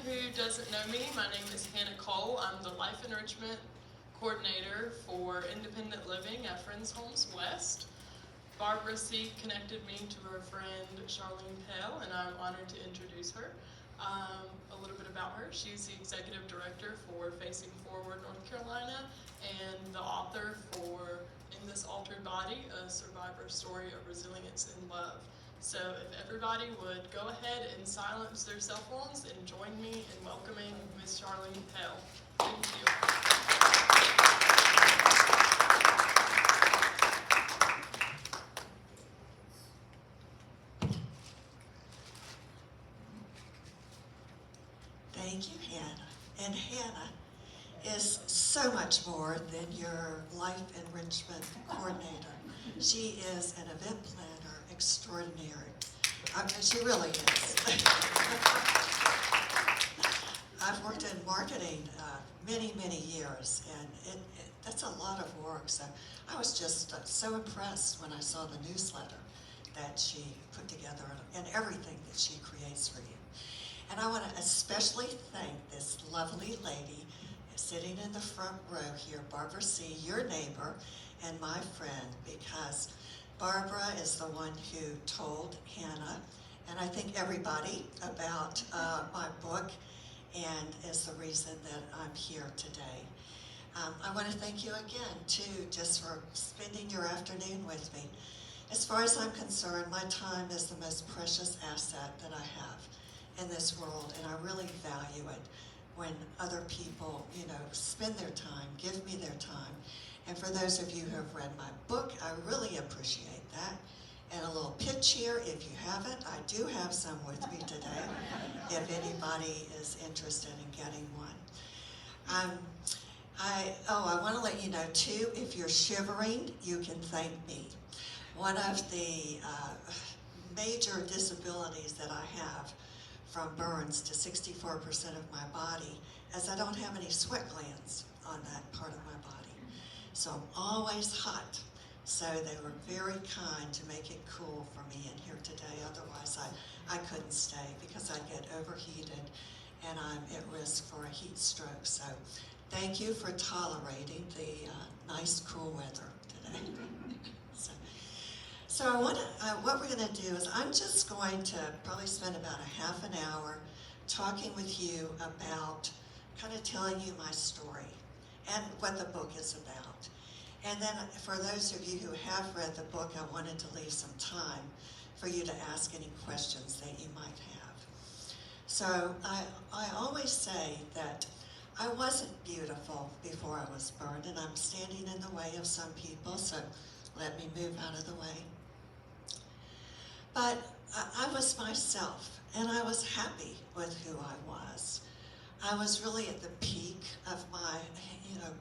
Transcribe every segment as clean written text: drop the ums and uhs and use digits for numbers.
who doesn't know me, my name is Hannah Cole. I'm the Life Enrichment Coordinator for Independent Living at Friends Homes West. Barbara C. connected me to her friend Charlene Pell, and I'm honored to introduce her. A little bit about her. She's the Executive Director for Facing Forward North Carolina and the author for In This Altered Body, a survivor's story of resilience and love. So if everybody would go ahead and silence their cell phones and join me in welcoming Ms. Charlene Pell. Thank you. Thank you, Hannah. And Hannah is so much more than your life enrichment coordinator. She is an event planner extraordinary. She really is. I've worked in marketing many, many years, and that's a lot of work. So I was just so impressed when I saw the newsletter that she put together and everything that she creates for you. And I want to especially thank this lovely lady sitting in the front row here, Barbara C., your neighbor and my friend, because Barbara is the one who told Hannah, and I think everybody, about my book, and is the reason that I'm here today. I want to thank you again, too, just for spending your afternoon with me. As far as I'm concerned, my time is the most precious asset that I have in this world, and I really value it when other people, spend their time, give me their time. And for those of you who have read my book, I really appreciate that. And a little pitch here, if you haven't, I do have some with me today, if anybody is interested in getting one. I want to let you know, too, if you're shivering, you can thank me. One of the major disabilities that I have from burns to 64% of my body, as I don't have any sweat glands on that part of my body. So I'm always hot. So they were very kind to make it cool for me in here today. Otherwise, I couldn't stay because I'd get overheated and I'm at risk for a heat stroke. So thank you for tolerating the nice, cool weather today. So what we're going to do is I'm just going to probably spend about a half an hour talking with you about kind of telling you my story and what the book is about. And then for those of you who have read the book, I wanted to leave some time for you to ask any questions that you might have. So I always say that I wasn't beautiful before I was burned, and I'm standing in the way of some people, so let me move out of the way. But I was myself, and I was happy with who I was. I was really at the peak of my,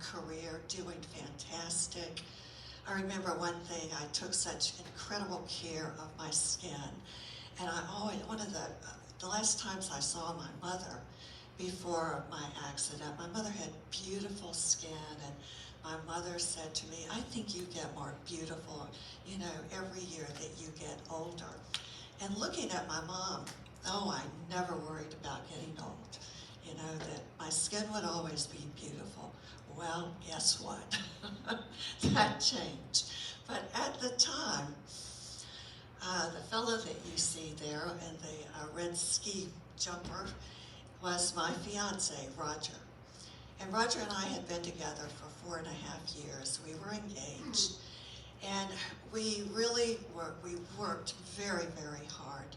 career, doing fantastic. I remember one thing, I took such incredible care of my skin, and one of the last times I saw my mother before my accident, my mother had beautiful skin, and my mother said to me, I think you get more beautiful, every year that you get older. And looking at my mom, I never worried about getting old. That my skin would always be beautiful. Well, guess what? That changed. But at the time, the fellow that you see there in the red ski jumper was my fiance, Roger. And Roger and I had been together for 4.5 years. We were engaged. And we worked very, very hard.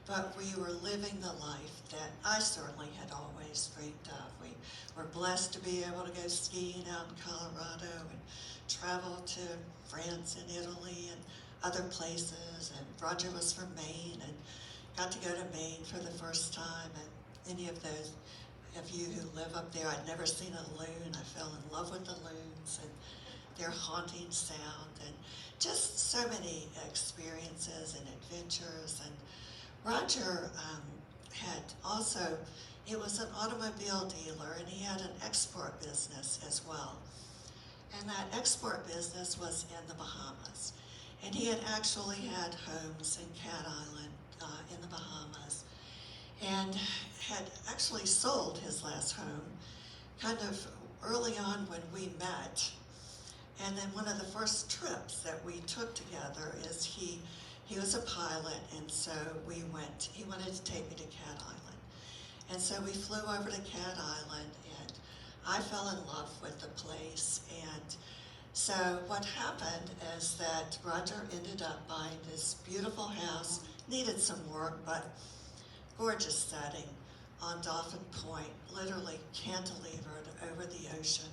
But we were living the life that I certainly had always dreamed of. We were blessed to be able to go skiing out in Colorado and travel to France and Italy and other places. And Roger was from Maine and got to go to Maine for the first time. And any of those of you who live up there, I'd never seen a loon. I fell in love with the loons and their haunting sound, and just so many experiences and adventures. And Roger it was an automobile dealer, and he had an export business as well. And that export business was in the Bahamas. And he had actually had homes in Cat Island in the Bahamas. and had actually sold his last home kind of early on when we met. And then one of the first trips that we took together is he was a pilot, and so he wanted to take me to Cat Island. And so we flew over to Cat Island, and I fell in love with the place. And so what happened is that Roger ended up buying this beautiful house, needed some work, but gorgeous setting on Dolphin Point, literally cantilevered over the ocean.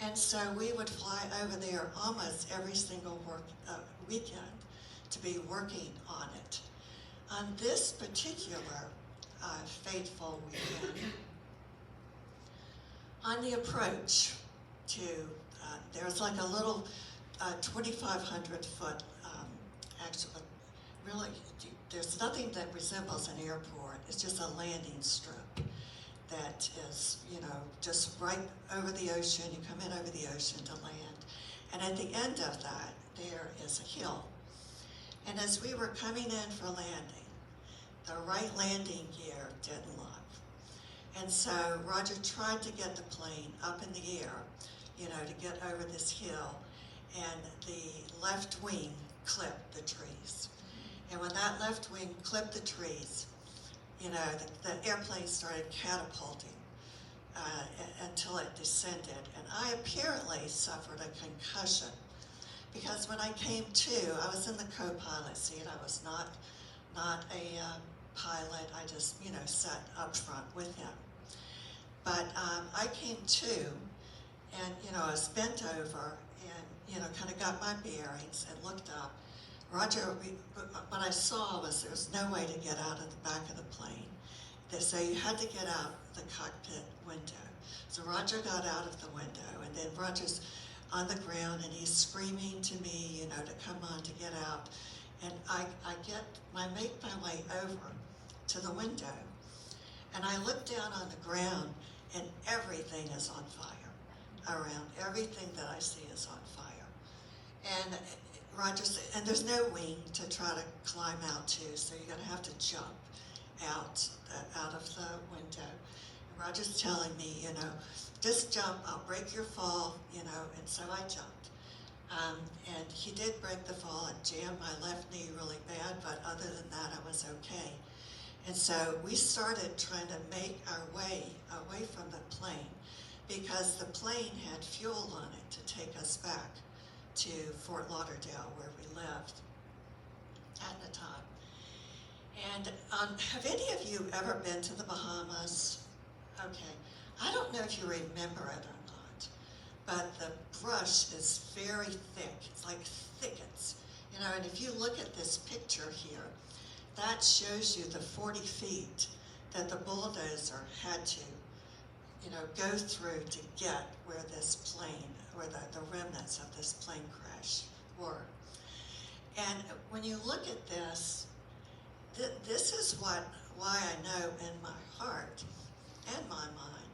And so we would fly over there almost every single weekend to be working on it. On this particular fateful weekend, on the approach to, there's like a little 2,500 foot, actually, really, there's nothing that resembles an airport. It's just a landing strip that is, just right over the ocean. You come in over the ocean to land. And at the end of that, there is a hill. And as we were coming in for landing, the right landing gear didn't lock. And so Roger tried to get the plane up in the air, to get over this hill, and the left wing clipped the trees. And when that left wing clipped the trees, the airplane started catapulting until it descended. And I apparently suffered a concussion because when I came to, I was in the co-pilot seat. I was not a pilot. I just, sat up front with him. But I came to, and, I was bent over and, kind of got my bearings and looked up. Roger, what I saw was there was no way to get out of the back of the plane. So you had to get out the cockpit window. So Roger got out of the window, and then Roger's on the ground, and he's screaming to me, to come on, to get out. And I make my way over to the window, and I look down on the ground, and everything is on fire around. Everything that I see is on fire. And Roger said, and there's no wing to try to climb out to, so you're going to have to jump out of the window. And Roger's telling me, just jump, I'll break your fall, and so I jumped. And he did break the fall and jammed my left knee really bad, but other than that, I was okay. And so we started trying to make our way away from the plane because the plane had fuel on it to take us back to Fort Lauderdale, where we lived at the time. And have any of you ever been to the Bahamas? Okay, I don't know if you remember it or not, but the brush is very thick. It's like thickets, and if you look at this picture here, that shows you the 40 feet that the bulldozer had to, go through to get where this plane, where the remnants of this plane crash were. And when you look at this, this is why I know in my heart and my mind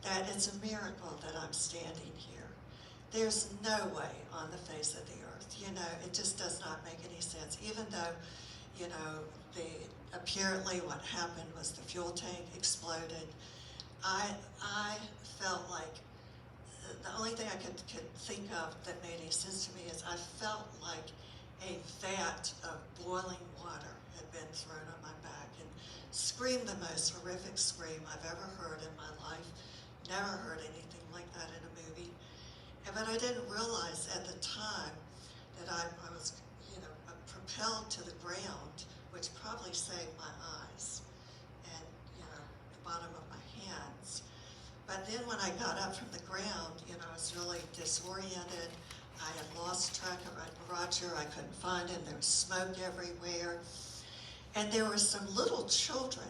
that it's a miracle that I'm standing here. There's no way on the face of the earth, it just does not make any sense. Even though, apparently what happened was the fuel tank exploded. I felt like the only thing I could think of that made any sense to me is I felt like a vat of boiling water had been thrown on my back, and screamed the most horrific scream I've ever heard in my life. Never heard anything like that in a movie. But I didn't realize at the time that I was, propelled to the ground, which probably saved my eyes and, the bottom of my hands. But then when I got up from the ground, I was really disoriented. I had lost track of Roger. I couldn't find him. There was smoke everywhere. And there were some little children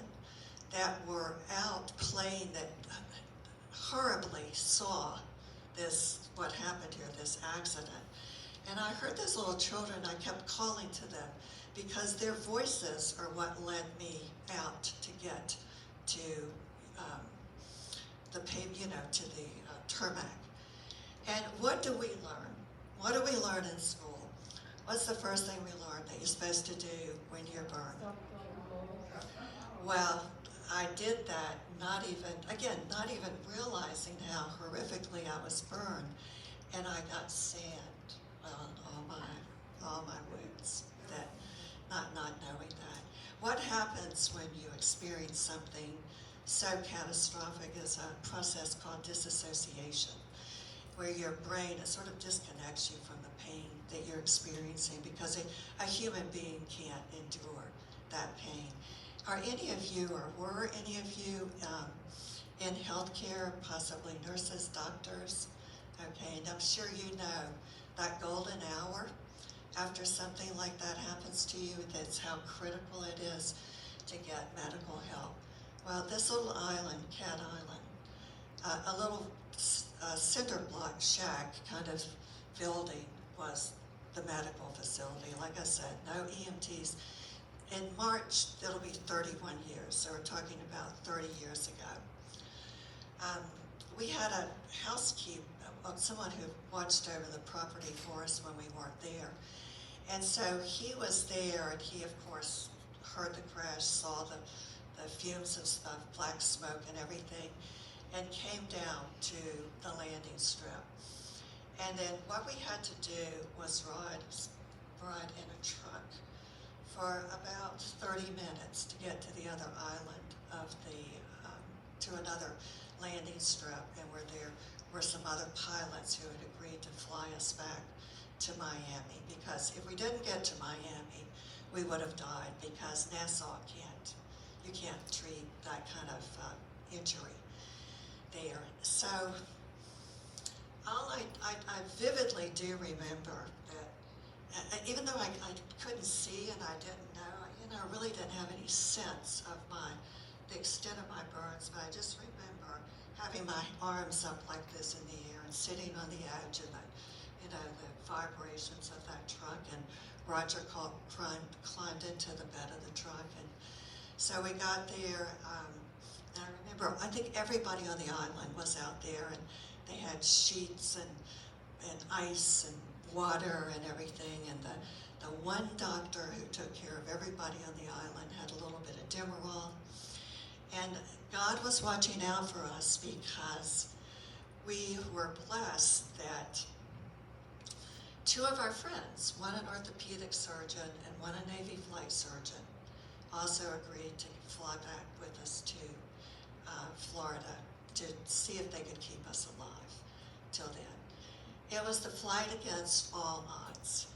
that were out playing that horribly saw what happened here, this accident. And I heard those little children, I kept calling to them because their voices are what led me out to get to to the tarmac. And what do we learn? What do we learn in school? What's the first thing we learn that you're supposed to do when you're burned? Well, I did that not even realizing how horrifically I was burned. And I got sand on all my wounds, that not knowing that. What happens when you experience something so catastrophic is a process called disassociation, where your brain, it sort of disconnects you from the pain that you're experiencing, because a human being can't endure that pain. Are any of you, or were any of you in healthcare, possibly nurses, doctors? Okay, and I'm sure you know that golden hour after something like that happens to you, that's how critical it is to get medical help. Well, this little island, Cat Island, a little cinder block shack kind of building was the medical facility. Like I said, no EMTs. In March, it'll be 31 years, so we're talking about 30 years ago. We had a housekeeper, someone who watched over the property for us when we weren't there. And so he was there, and he, of course, heard the crash, saw the fumes of black smoke and everything, and came down to the landing strip. And then what we had to do was ride in a truck for about 30 minutes to get to the other island of to another landing strip, and where there were some other pilots who had agreed to fly us back to Miami, because if we didn't get to Miami, we would have died, because Nassau you can't treat that kind of injury there. So I vividly do remember that, even though I couldn't see and I didn't know, I really didn't have any sense of the extent of my burns, but I just remember having my arms up like this in the air and sitting on the edge, and the vibrations of that truck, and Roger climbed into the bed of the truck, and so we got there. And I remember, I think everybody on the island was out there, and they had sheets and ice and water and everything, and the one doctor who took care of everybody on the island had a little bit of Demerol. And God was watching out for us, because we were blessed that two of our friends, one an orthopedic surgeon and one a Navy flight surgeon, also agreed to fly back with us to Florida to see if they could keep us alive till then. It was the flight against all odds.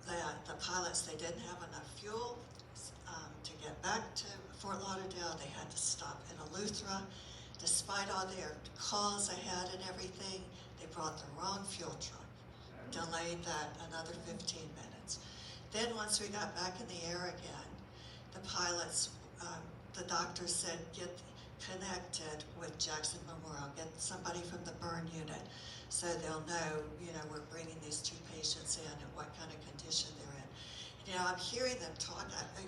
The pilots, they didn't have enough fuel to get back to Fort Lauderdale. They had to stop in Eleuthera. Despite all their calls ahead and everything, they brought the wrong fuel truck. Delayed that another 15 minutes. Then once we got back in the air again, the pilots, the doctor said, get connected with Jackson Memorial, get somebody from the burn unit, so they'll know, we're bringing these two patients in and what kind of condition they're in. I'm hearing them talk.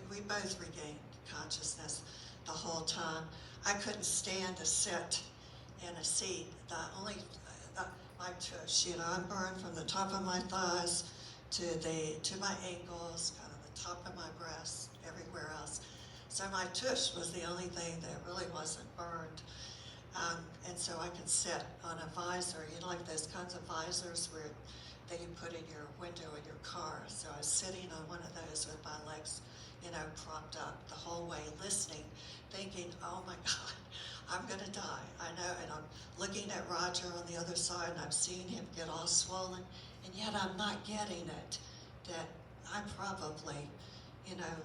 We both regained consciousness the whole time. I couldn't stand to sit in a seat. My tush, I'm burned from the top of my thighs to my ankles, kind of the top of my breast, everywhere else. So my tush was the only thing that really wasn't burned. And so I could sit on a visor, like those kinds of visors that you put in your window in your car. So I was sitting on one of those with my legs, propped up the whole way, listening, thinking, oh my God, I'm gonna die. I know, and I'm looking at Roger on the other side, and I'm seeing him get all swollen, and yet I'm not getting it, that I probably,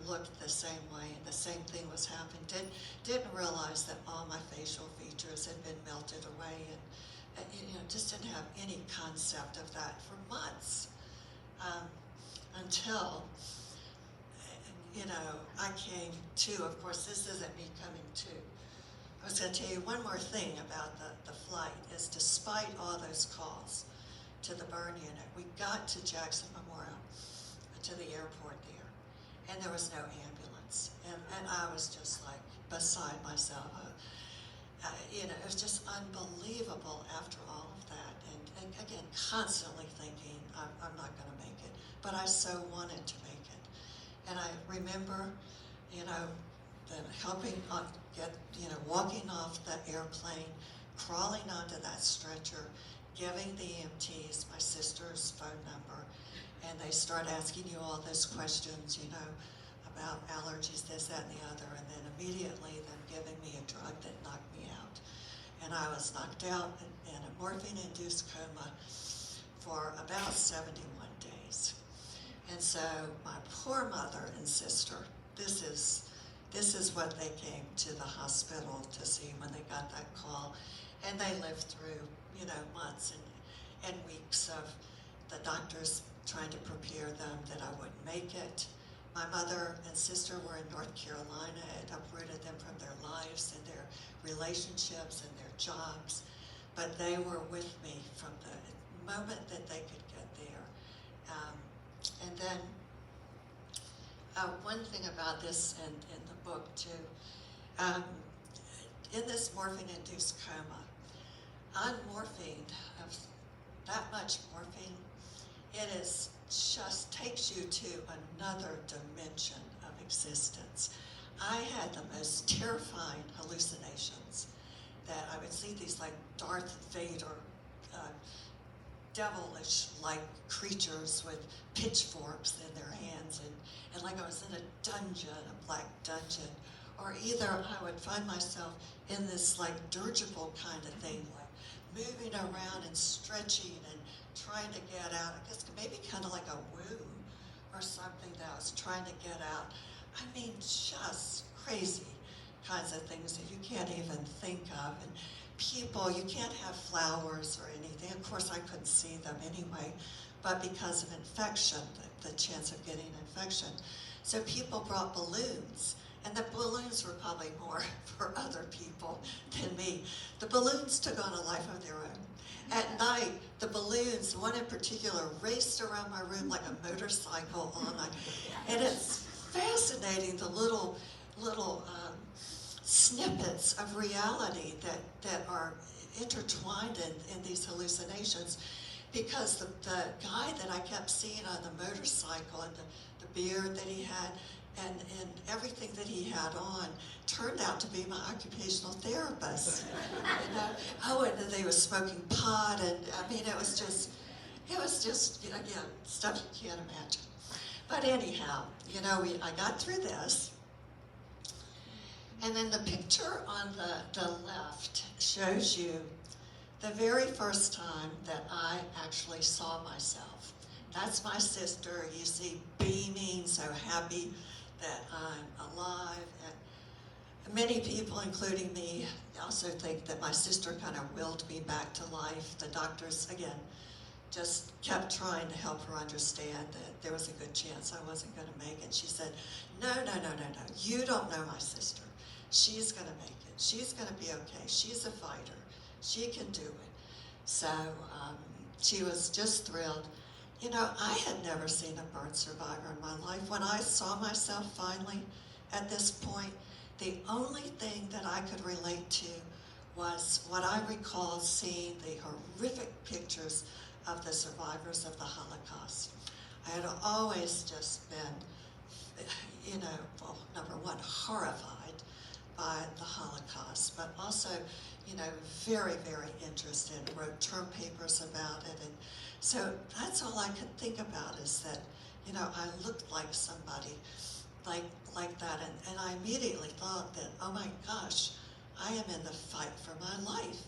looked the same way, and the same thing was happening. Didn't realize that all my facial features had been melted away, and just didn't have any concept of that for months, until, I came to. Of course, this isn't me coming to. I was going to tell you one more thing about the flight, is despite all those calls to the burn unit, we got to Jackson Memorial, to the airport there, and there was no ambulance. And I was just like beside myself. It was just unbelievable after all of that. And again, constantly thinking, I'm not going to make it. But I so wanted to make it. And I remember, helping walking off the airplane, crawling onto that stretcher, giving the EMTs my sister's phone number, and they start asking you all those questions, about allergies, this, that, and the other, and then immediately them giving me a drug that knocked me out. And I was knocked out in a morphine-induced coma for about 71 days. And so my poor mother and sister, this is what they came to the hospital to see when they got that call. And they lived through, months and weeks of the doctors trying to prepare them that I wouldn't make it. My mother and sister were in North Carolina. It uprooted them from their lives and their relationships and their jobs. But they were with me from the moment that they could get there. And then one thing about this in the book too, in this morphine-induced coma, on morphine, of that much morphine, it is just takes you to another dimension of existence. I had the most terrifying hallucinations that I would see these like Darth Vader, devilish-like creatures with pitchforks in their hands, and like I was in a dungeon, a black dungeon, or either I would find myself in this like dirigible kind of thing, like moving around and stretching and trying to get out. I guess maybe kind of like a womb or something that I was trying to get out. I mean, just crazy kinds of things that you can't even think of. And people, you can't have flowers or anything. Of course, I couldn't see them anyway, but because of infection, the chance of getting infection. So people brought balloons, and the balloons were probably more for other people than me. The balloons took on a life of their own. At night, the balloons, one in particular, raced around my room like a motorcycle all night. And it's fascinating, the little snippets of reality that are intertwined in these hallucinations, because the guy that I kept seeing on the motorcycle, and the beard that he had, and everything that he had on turned out to be my occupational therapist. Oh, and they were smoking pot, and I mean, it was just again, stuff you can't imagine. But anyhow, I got through this. And then the picture on the left shows you the very first time that I actually saw myself. That's my sister, you see, beaming, so happy that I'm alive. And many people, including me, also think that my sister kind of willed me back to life. The doctors, again, just kept trying to help her understand that there was a good chance I wasn't going to make it. She said, no, you don't know my sister. She's going to make it. She's going to be okay. She's a fighter. She can do it. So she was just thrilled. I had never seen a burn survivor in my life. When I saw myself finally at this point, the only thing that I could relate to was what I recall seeing, the horrific pictures of the survivors of the Holocaust. I had always just been, number one, horrified by the Holocaust, but also, very, very interested, wrote term papers about it. And so that's all I could think about, is that, I looked like somebody like that. And I immediately thought that, oh my gosh, I am in the fight for my life.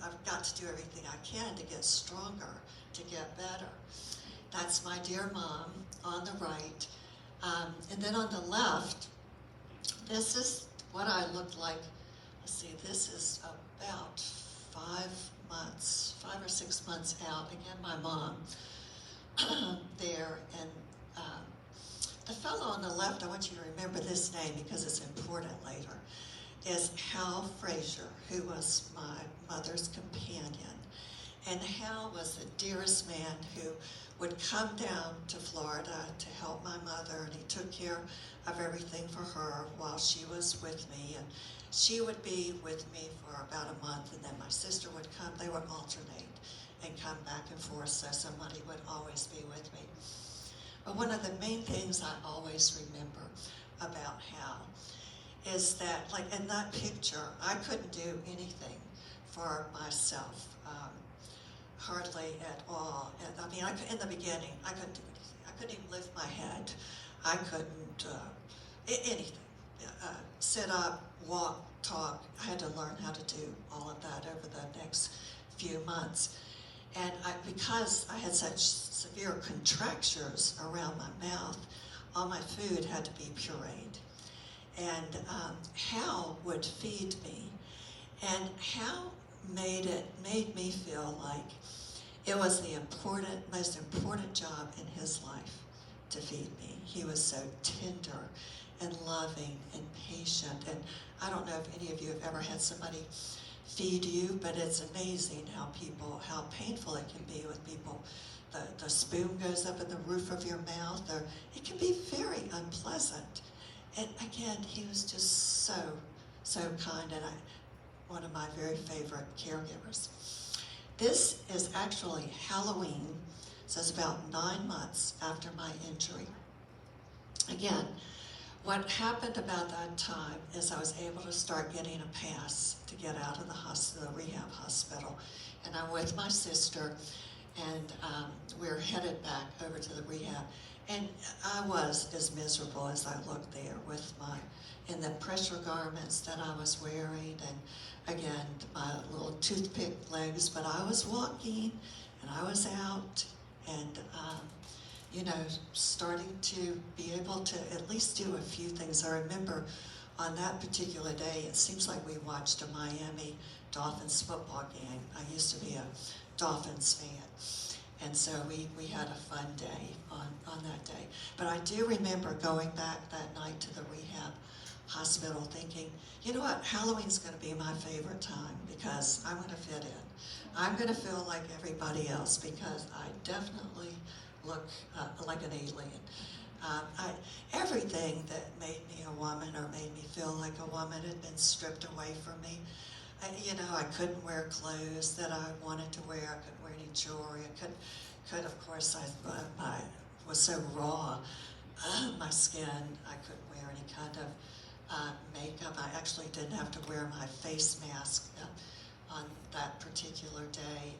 I've got to do everything I can to get stronger, to get better. That's my dear mom on the right. And then on the left, this is what I looked like. Let's see, this is about 5 or 6 months out. Again, my mom there. And the fellow on the left, I want you to remember this name because it's important later, is Hal Frazier, who was my mother's companion. And Hal was the dearest man who would come down to Florida to help my mother, and he took care of everything for her while she was with me. And she would be with me for about a month, and then my sister would come. They would alternate and come back and forth, so somebody would always be with me. But one of the main things I always remember about Hal is that, like in that picture, I couldn't do anything for myself, hardly at all. And, I mean, in the beginning, I couldn't do anything. I couldn't even lift my head. I couldn't, anything. Sit up, walk, talk. I had to learn how to do all of that over the next few months. And because I had such severe contractures around my mouth, all my food had to be pureed. And Hal would feed me. And Hal made me feel like it was the most important job in his life to feed me. He was so tender and loving and patient. And I don't know if any of you have ever had somebody feed you, but it's amazing how painful it can be with people. The spoon goes up in the roof of your mouth, or it can be very unpleasant. And again, he was just so kind, and one of my very favorite caregivers. This is actually Halloween, so it's about 9 months after my injury. Again, what happened about that time is I was able to start getting a pass to get out of the rehab hospital. And I'm with my sister, and we're headed back over to the rehab. And I was as miserable as I looked there in the pressure garments that I was wearing, and again, my little toothpick legs, but I was walking, and I was out, and starting to be able to at least do a few things. I remember on that particular day, it seems like we watched a Miami Dolphins football game. I used to be a Dolphins fan. And so we had a fun day on that day. But I do remember going back that night to the rehab hospital thinking, you know what, Halloween's going to be my favorite time because I'm going to fit in. I'm going to feel like everybody else because I definitely look like an alien. Everything that made me a woman or made me feel like a woman had been stripped away from me. I couldn't wear clothes that I wanted to wear. I couldn't wear any jewelry. Of course, I was so raw. My skin, I couldn't wear any kind of makeup. I actually didn't have to wear my face mask on that particular day.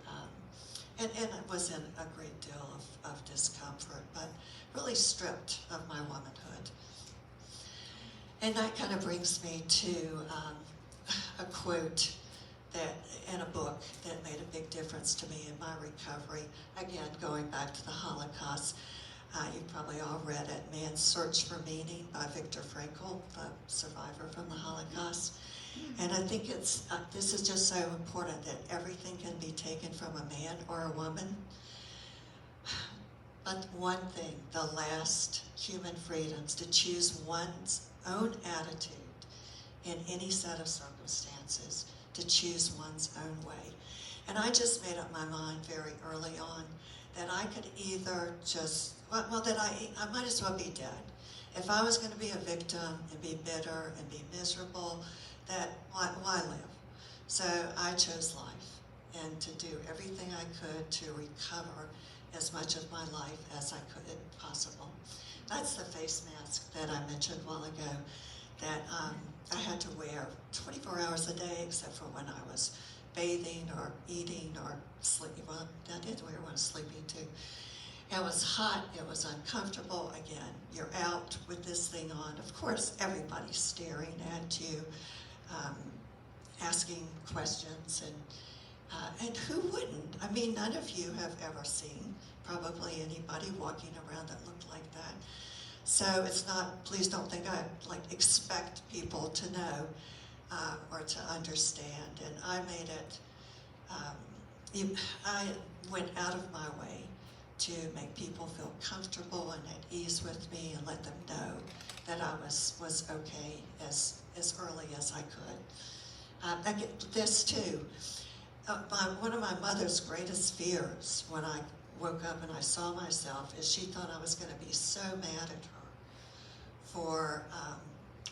And it was in a great deal of discomfort, but really stripped of my womanhood. And that kind of brings me to a quote in a book that made a big difference to me in my recovery. Again, going back to the Holocaust, you probably all read it, Man's Search for Meaning by Viktor Frankl, the survivor from the Holocaust. And I think this is just so important that everything can be taken from a man or a woman. But one thing, the last human freedoms, to choose one's own attitude in any set of circumstances, to choose one's own way. And I just made up my mind very early on that I could either that I might as well be dead. If I was going to be a victim and be bitter and be miserable, why live? So I chose life and to do everything I could to recover as much of my life as I could if possible. That's the face mask that I mentioned a while ago that I had to wear 24 hours a day except for when I was bathing or eating or sleeping. Well, I did wear one sleeping too. It was hot, it was uncomfortable. Again, you're out with this thing on. Of course, everybody's staring at you, asking questions, and who wouldn't? I mean, none of you have ever seen probably anybody walking around that looked like that. So it's not, please don't think I expect people to know or to understand. And I made it, I went out of my way to make people feel comfortable and at ease with me and let them know that I was okay as early as I could. I get this too. One of my mother's greatest fears when I woke up and I saw myself is she thought I was going to be so mad at her for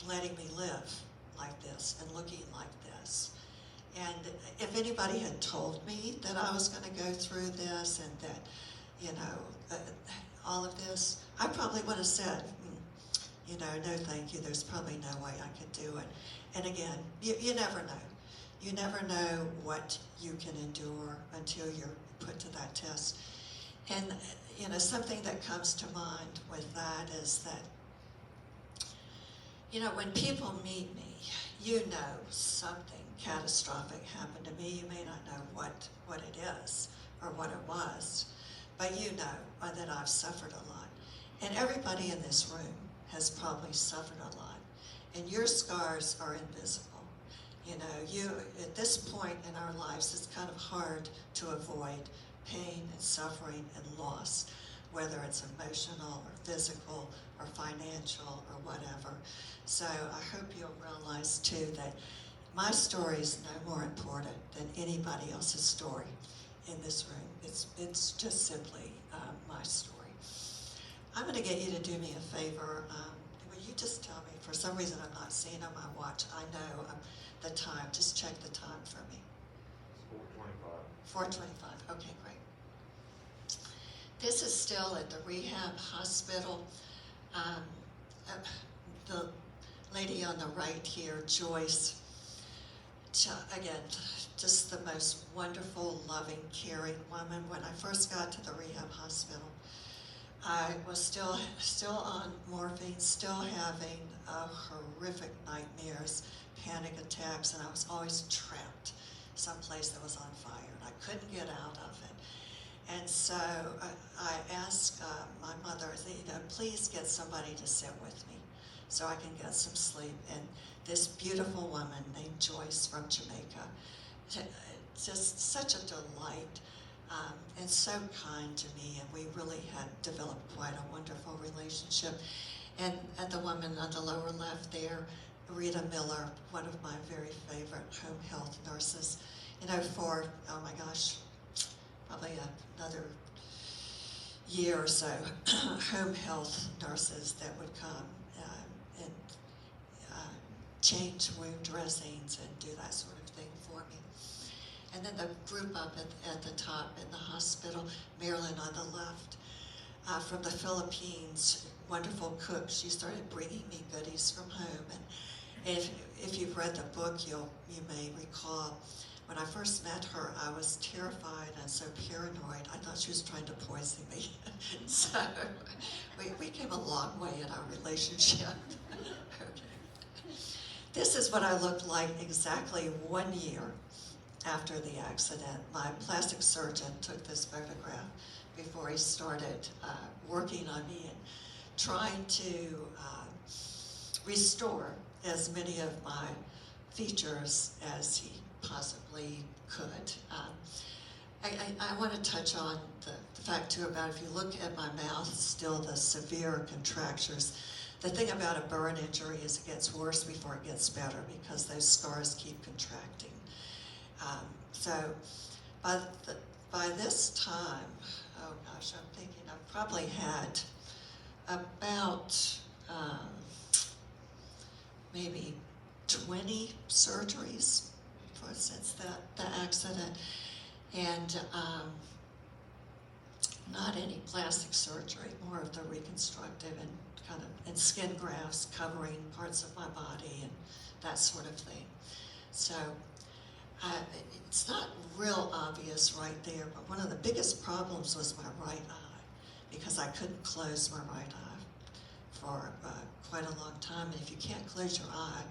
letting me live like this and looking like this. And if anybody had told me that I was going to go through this and that, all of this, I probably would have said, no thank you, there's probably no way I could do it. And again, you never know. You never know what you can endure until you're put to that test. And, something that comes to mind with that is that, when people meet me, something catastrophic happened to me. You may not know what it is or what it was, but you know that I've suffered a lot. And everybody in this room has probably suffered a lot. And your scars are invisible. At this point in our lives, it's kind of hard to avoid pain and suffering and loss, whether it's emotional or physical or financial or whatever. So I hope you'll realize too that my story is no more important than anybody else's story in this room. It's just simply my story. I'm going to get you to do me a favor. Will you just tell me, for some reason I'm not seeing on my watch, I know the time, just check the time for me. 4:25. 4:25, okay, great. This is still at the rehab hospital. The lady on the right here, Joyce, again, just the most wonderful, loving, caring woman. When I first got to the rehab hospital, I was still on morphine, still having horrific nightmares, panic attacks, and I was always trapped someplace that was on fire, and I couldn't get out of it. And so I asked my mother, please get somebody to sit with me so I can get some sleep. And this beautiful woman named Joyce from Jamaica, just such a delight, and so kind to me, and we really had developed quite a wonderful relationship. And the woman on the lower left there, Rita Miller, one of my very favorite home health nurses, for, oh my gosh, probably another year or so, home health nurses that would come and change wound dressings and do that sort of thing for me. And then the group up at the top in the hospital, Marilyn on the left, from the Philippines, wonderful cook. She started bringing me goodies from home. And if you've read the book, you may recall, when I first met her, I was terrified and so paranoid. I thought she was trying to poison me. So we came a long way in our relationship. Okay. This is what I looked like exactly 1 year after the accident. My plastic surgeon took this photograph before he started working on me and trying to restore as many of my features as he possibly could. I want to touch on the fact too about, if you look at my mouth, still the severe contractures. The thing about a burn injury is it gets worse before it gets better because those scars keep contracting. So by this time, oh gosh, I'm thinking I've probably had about maybe 20 surgeries since the accident, and not any plastic surgery, more of the reconstructive and skin grafts covering parts of my body and that sort of thing. So it's not real obvious right there, but one of the biggest problems was my right eye, because I couldn't close my right eye for quite a long time. And if you can't close your eye,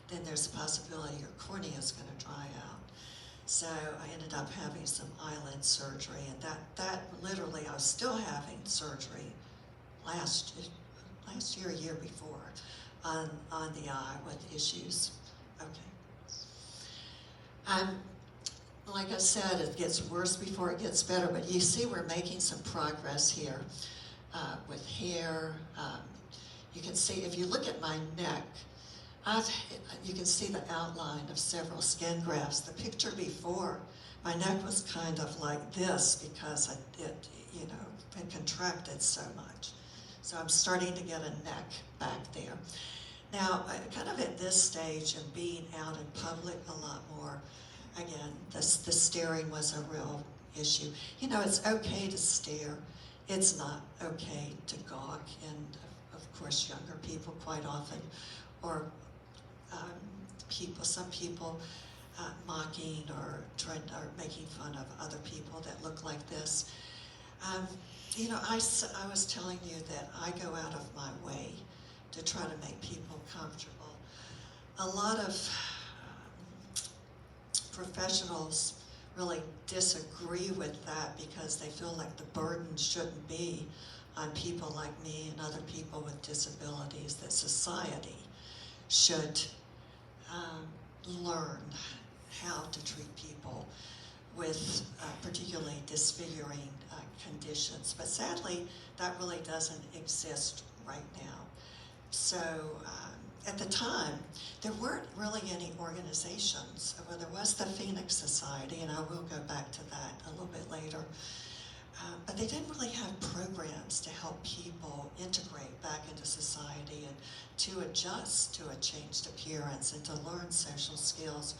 then there's a possibility your cornea is going to dry out. So I ended up having some eyelid surgery, and that literally, I was still having surgery last year, year before, on the eye with issues. Okay. Like I said, it gets worse before it gets better, but you see we're making some progress here with hair. You can see, if you look at my neck, you can see the outline of several skin grafts. The picture before, my neck was kind of like this because it contracted so much. So I'm starting to get a neck back there. Now, kind of at this stage and being out in public a lot more, again, the staring was a real issue. It's okay to stare it's not okay to gawk, and of course younger people quite often, or some people mocking or making fun of other people that look like this. I was telling you that I go out of my way to try to make people comfortable. A lot of professionals really disagree with that because they feel like the burden shouldn't be on people like me and other people with disabilities, that society should learn how to treat people with particularly disfiguring conditions. But sadly, that really doesn't exist right now. So at the time, there weren't really any organizations. Well, there was the Phoenix Society, and I will go back to that a little bit later. But they didn't really have programs to help people integrate back into society and to adjust to a changed appearance and to learn social skills.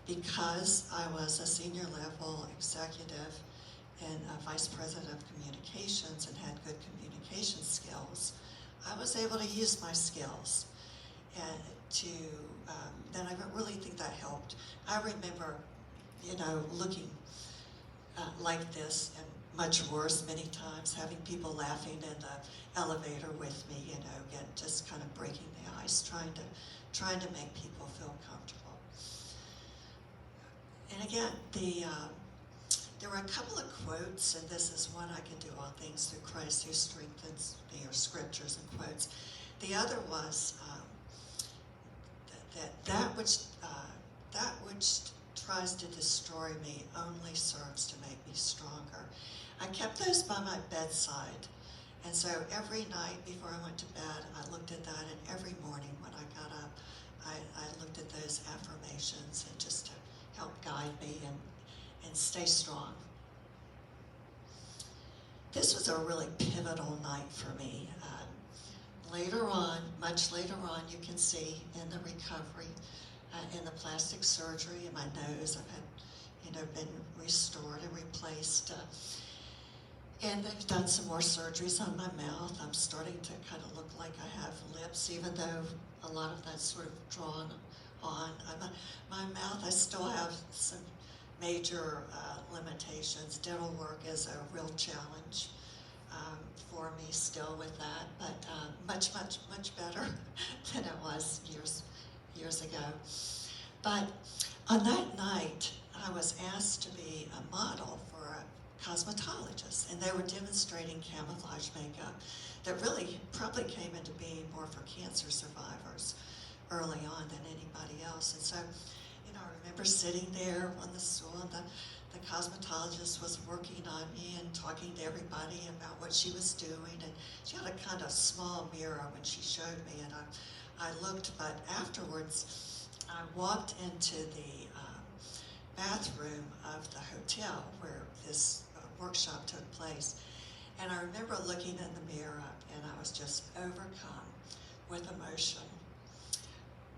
Because I was a senior level executive and a vice president of communications and had good communication skills, I was able to use my skills and then I really think that helped. I remember, looking like this and much worse many times, having people laughing in the elevator with me, again, just kind of breaking the ice, trying to make people feel comfortable. And again, there were a couple of quotes, and this is one: I can do all things through Christ who strengthens me, or scriptures and quotes. The other was that which tries to destroy me only serves to make me stronger. I kept those by my bedside, and so every night before I went to bed, I looked at that, and every morning when I got up, I looked at those affirmations, and just to help guide me and stay strong. This was a really pivotal night for me. Later on, much later on, you can see in the recovery, in the plastic surgery in my nose, I've had, been restored and replaced. And they've done some more surgeries on my mouth. I'm starting to kind of look like I have lips, even though a lot of that's sort of drawn on. My mouth, I still have some major limitations. Dental work is a real challenge for me still with that, but much better than it was years ago. But on that night, I was asked to be a model for a cosmetologist, and they were demonstrating camouflage makeup that really probably came into being more for cancer survivors early on than anybody else. And so, I remember sitting there on the stool, and the cosmetologist was working on me and talking to everybody about what she was doing, and she had a kind of small mirror when she showed me, and I looked, but afterwards I walked into the bathroom of the hotel where this workshop took place, and I remember looking in the mirror, and I was just overcome with emotion.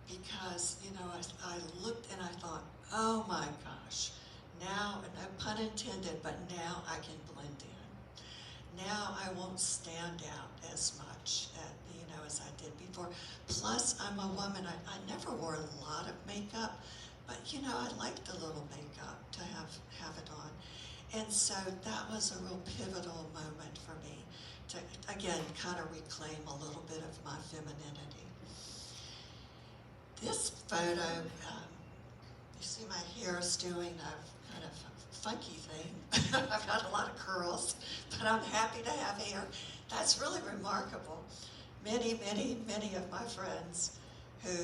Because, I looked and I thought, oh my gosh, now, no pun intended, but now I can blend in. Now I won't stand out as much, as I did before. Plus, I'm a woman, I never wore a lot of makeup, but, I liked a little makeup to have it on. And so that was a real pivotal moment for me to, again, kind of reclaim a little bit of my femininity. This photo, you see my hair is doing a kind of funky thing. I've got a lot of curls, but I'm happy to have hair. That's really remarkable. Many of my friends who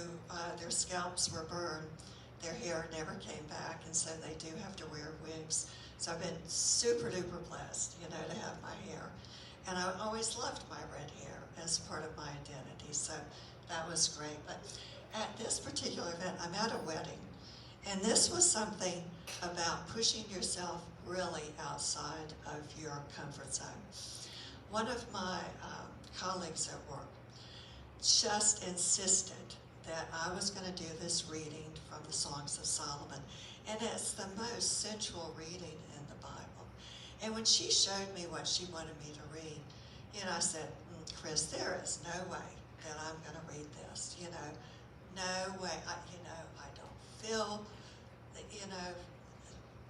their scalps were burned, their hair never came back, and so they do have to wear wigs. So I've been super duper blessed, to have my hair. And I always loved my red hair as part of my identity, so that was great. But at this particular event, I'm at a wedding, and this was something about pushing yourself really outside of your comfort zone. One of my colleagues at work just insisted that I was going to do this reading from the Songs of Solomon, and it's the most sensual reading in the Bible. And when she showed me what she wanted me to read, I said, Chris, there is no way that I'm going to read this, no way. I don't feel,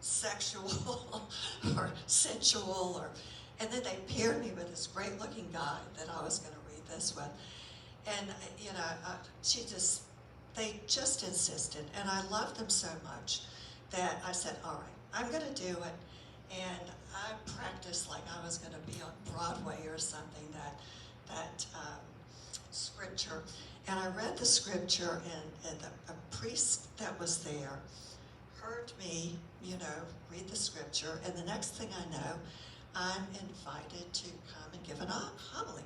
sexual or sensual, and then they paired me with this great looking guy that I was going to read this with. And, they just insisted, and I loved them so much that I said, all right, I'm going to do it. And I practiced like I was going to be on Broadway or something, that scripture. And I read the scripture, and a priest that was there heard me, read the scripture, and the next thing I know, I'm invited to come and give an homily.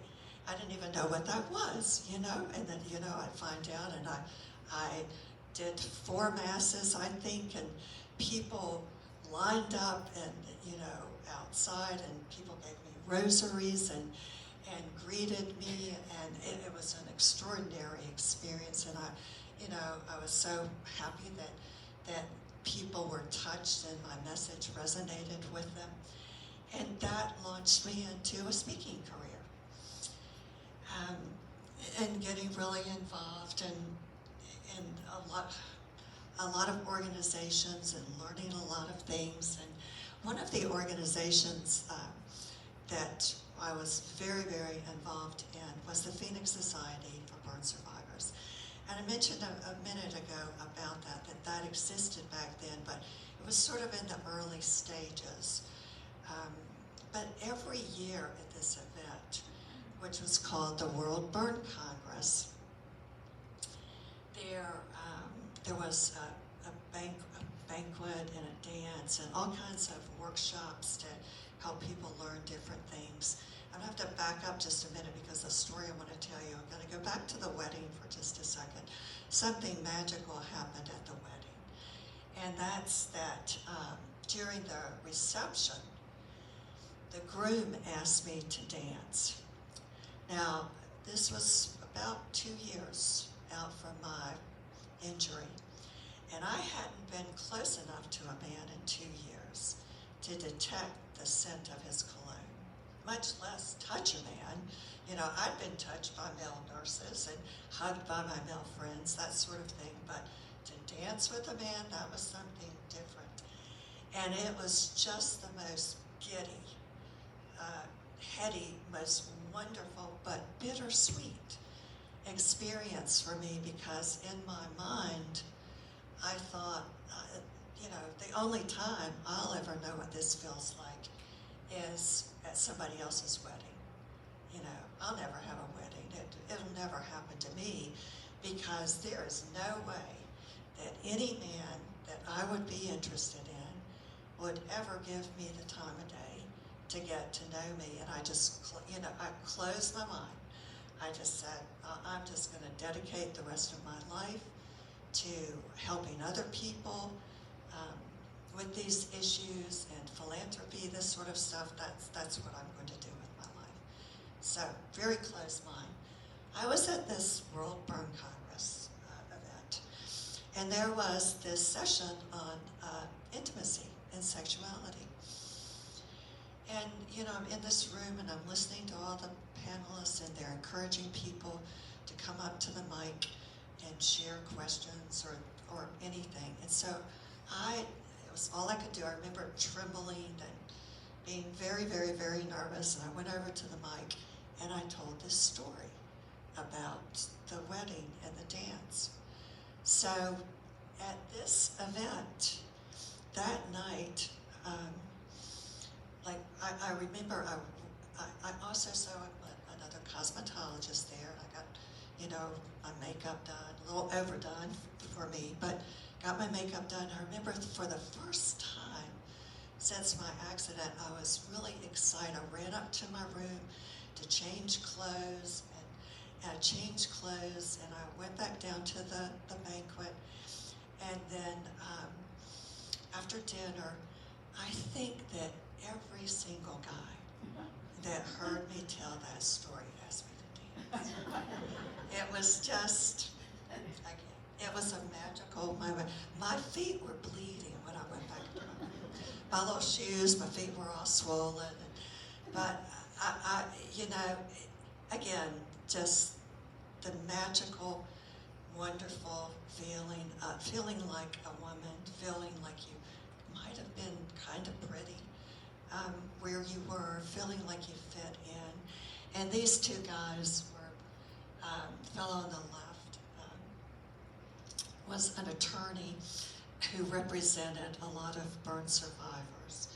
I didn't even know what that was, and then, I find out, and I did 4 masses, I think, and people lined up and, outside, and people gave me rosaries and greeted me, and it was an extraordinary experience, and I was so happy that people were touched and my message resonated with them, and that launched me into a speaking career, and getting really involved in a lot of organizations and learning a lot of things. And one of the organizations that I was very, very involved in was the Phoenix Society for Burn Survivors. And I mentioned a minute ago about that existed back then, but it was sort of in the early stages. But every year at this event, which was called the World Burn Congress, there was a banquet and a dance and all kinds of workshops to help people learn different things. I'm going to have to back up just a minute because the story I want to tell you, I'm going to go back to the wedding for just a second. Something magical happened at the wedding. And that's that during the reception, the groom asked me to dance. Now, this was about 2 years out from my injury. And I hadn't been close enough to a man in 2 years to detect the scent of his cologne, much less touch a man. I'd been touched by male nurses and hugged by my male friends, that sort of thing, but to dance with a man, that was something different. And it was just the most giddy, heady, most wonderful, but bittersweet experience for me, because in my mind, I thought, the only time I'll ever know what this feels like is at somebody else's wedding. I'll never have a wedding. It'll never happen to me, because there is no way that any man that I would be interested in would ever give me the time of day to get to know me. And I just, I closed my mind. I just said, I'm just going to dedicate the rest of my life to helping other people with these issues and philanthropy, this sort of stuff. That's what I'm going to do with my life. So, very close mind. I was at this World Burn Congress event, and there was this session on intimacy and sexuality. And, I'm in this room and I'm listening to all the panelists, and they're encouraging people to come up to the mic and share questions or anything. And so it was all I could do. I remember trembling and being very, very, very nervous. And I went over to the mic and I told this story about the wedding and the dance. So at this event, that night, I remember I also saw another cosmetologist there. I got, my makeup done, a little overdone for me, but got my makeup done. I remember for the first time since my accident, I was really excited. I ran up to my room to change clothes, and I changed clothes, and I went back down to the banquet. And then after dinner, I think that every single guy that heard me tell that story asked me to dance. It was just, again, it was a magical moment. My feet were bleeding when I went back to my room. my little shoes, my feet were all swollen. But you know, again, just the magical, wonderful feeling, feeling like a woman, feeling like you might have been kind of pretty where you were, feeling like you fit in. And these two guys were, fellow on the left was an attorney who represented a lot of burn survivors.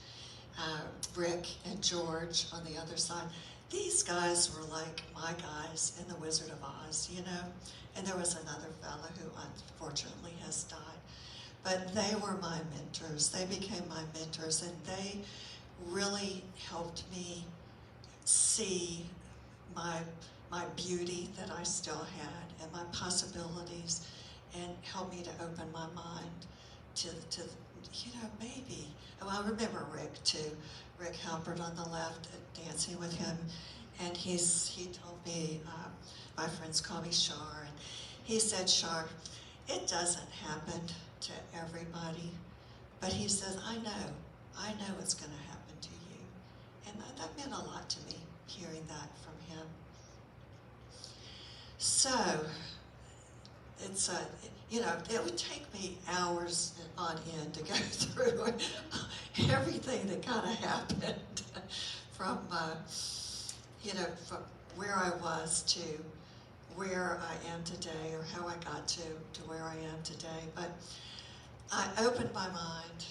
Rick and George on the other side. These guys were like my guys in The Wizard of Oz, you know? And there was another fella who unfortunately has died. But they were my mentors. They became my mentors, and they really helped me see my beauty that I still had and my possibilities, and helped me to open my mind to you know, maybe. Oh, I remember Rick too. Rick Halpert on the left, dancing with him, and he told me, my friends call me Char, and he said, Char, it doesn't happen to everybody, but he says, I know it's going to happen to you. And that meant a lot to me, hearing that from him. So, it's you know, it would take me hours on end to go through everything that kind of happened from, you know, from where I was to where I am today, or how I got to where I am today. But I opened my mind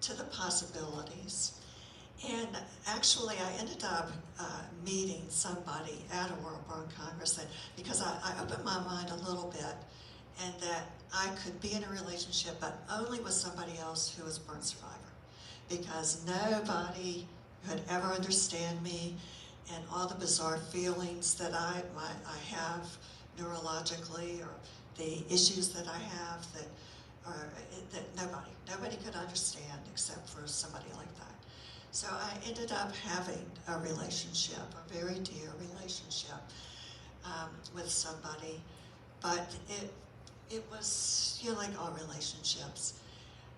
to the possibilities. And actually, I ended up meeting somebody at a World Burn Congress because I opened my mind a little bit, and that I could be in a relationship, but only with somebody else who was a burn survivor, because nobody could ever understand me and all the bizarre feelings that I have neurologically, or the issues that I have that nobody could understand except for somebody like that. So I ended up having a relationship, a very dear relationship with somebody, but it was, you know, like all relationships.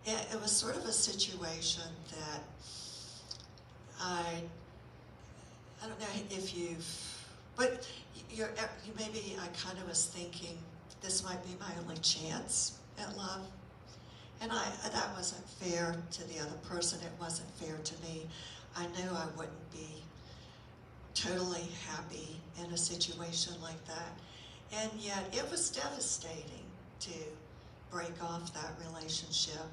It was sort of a situation that I don't know if but you maybe I kind of was thinking this might be my only chance at love. And that wasn't fair to the other person. It wasn't fair to me. I knew I wouldn't be totally happy in a situation like that. And yet it was devastating to break off that relationship.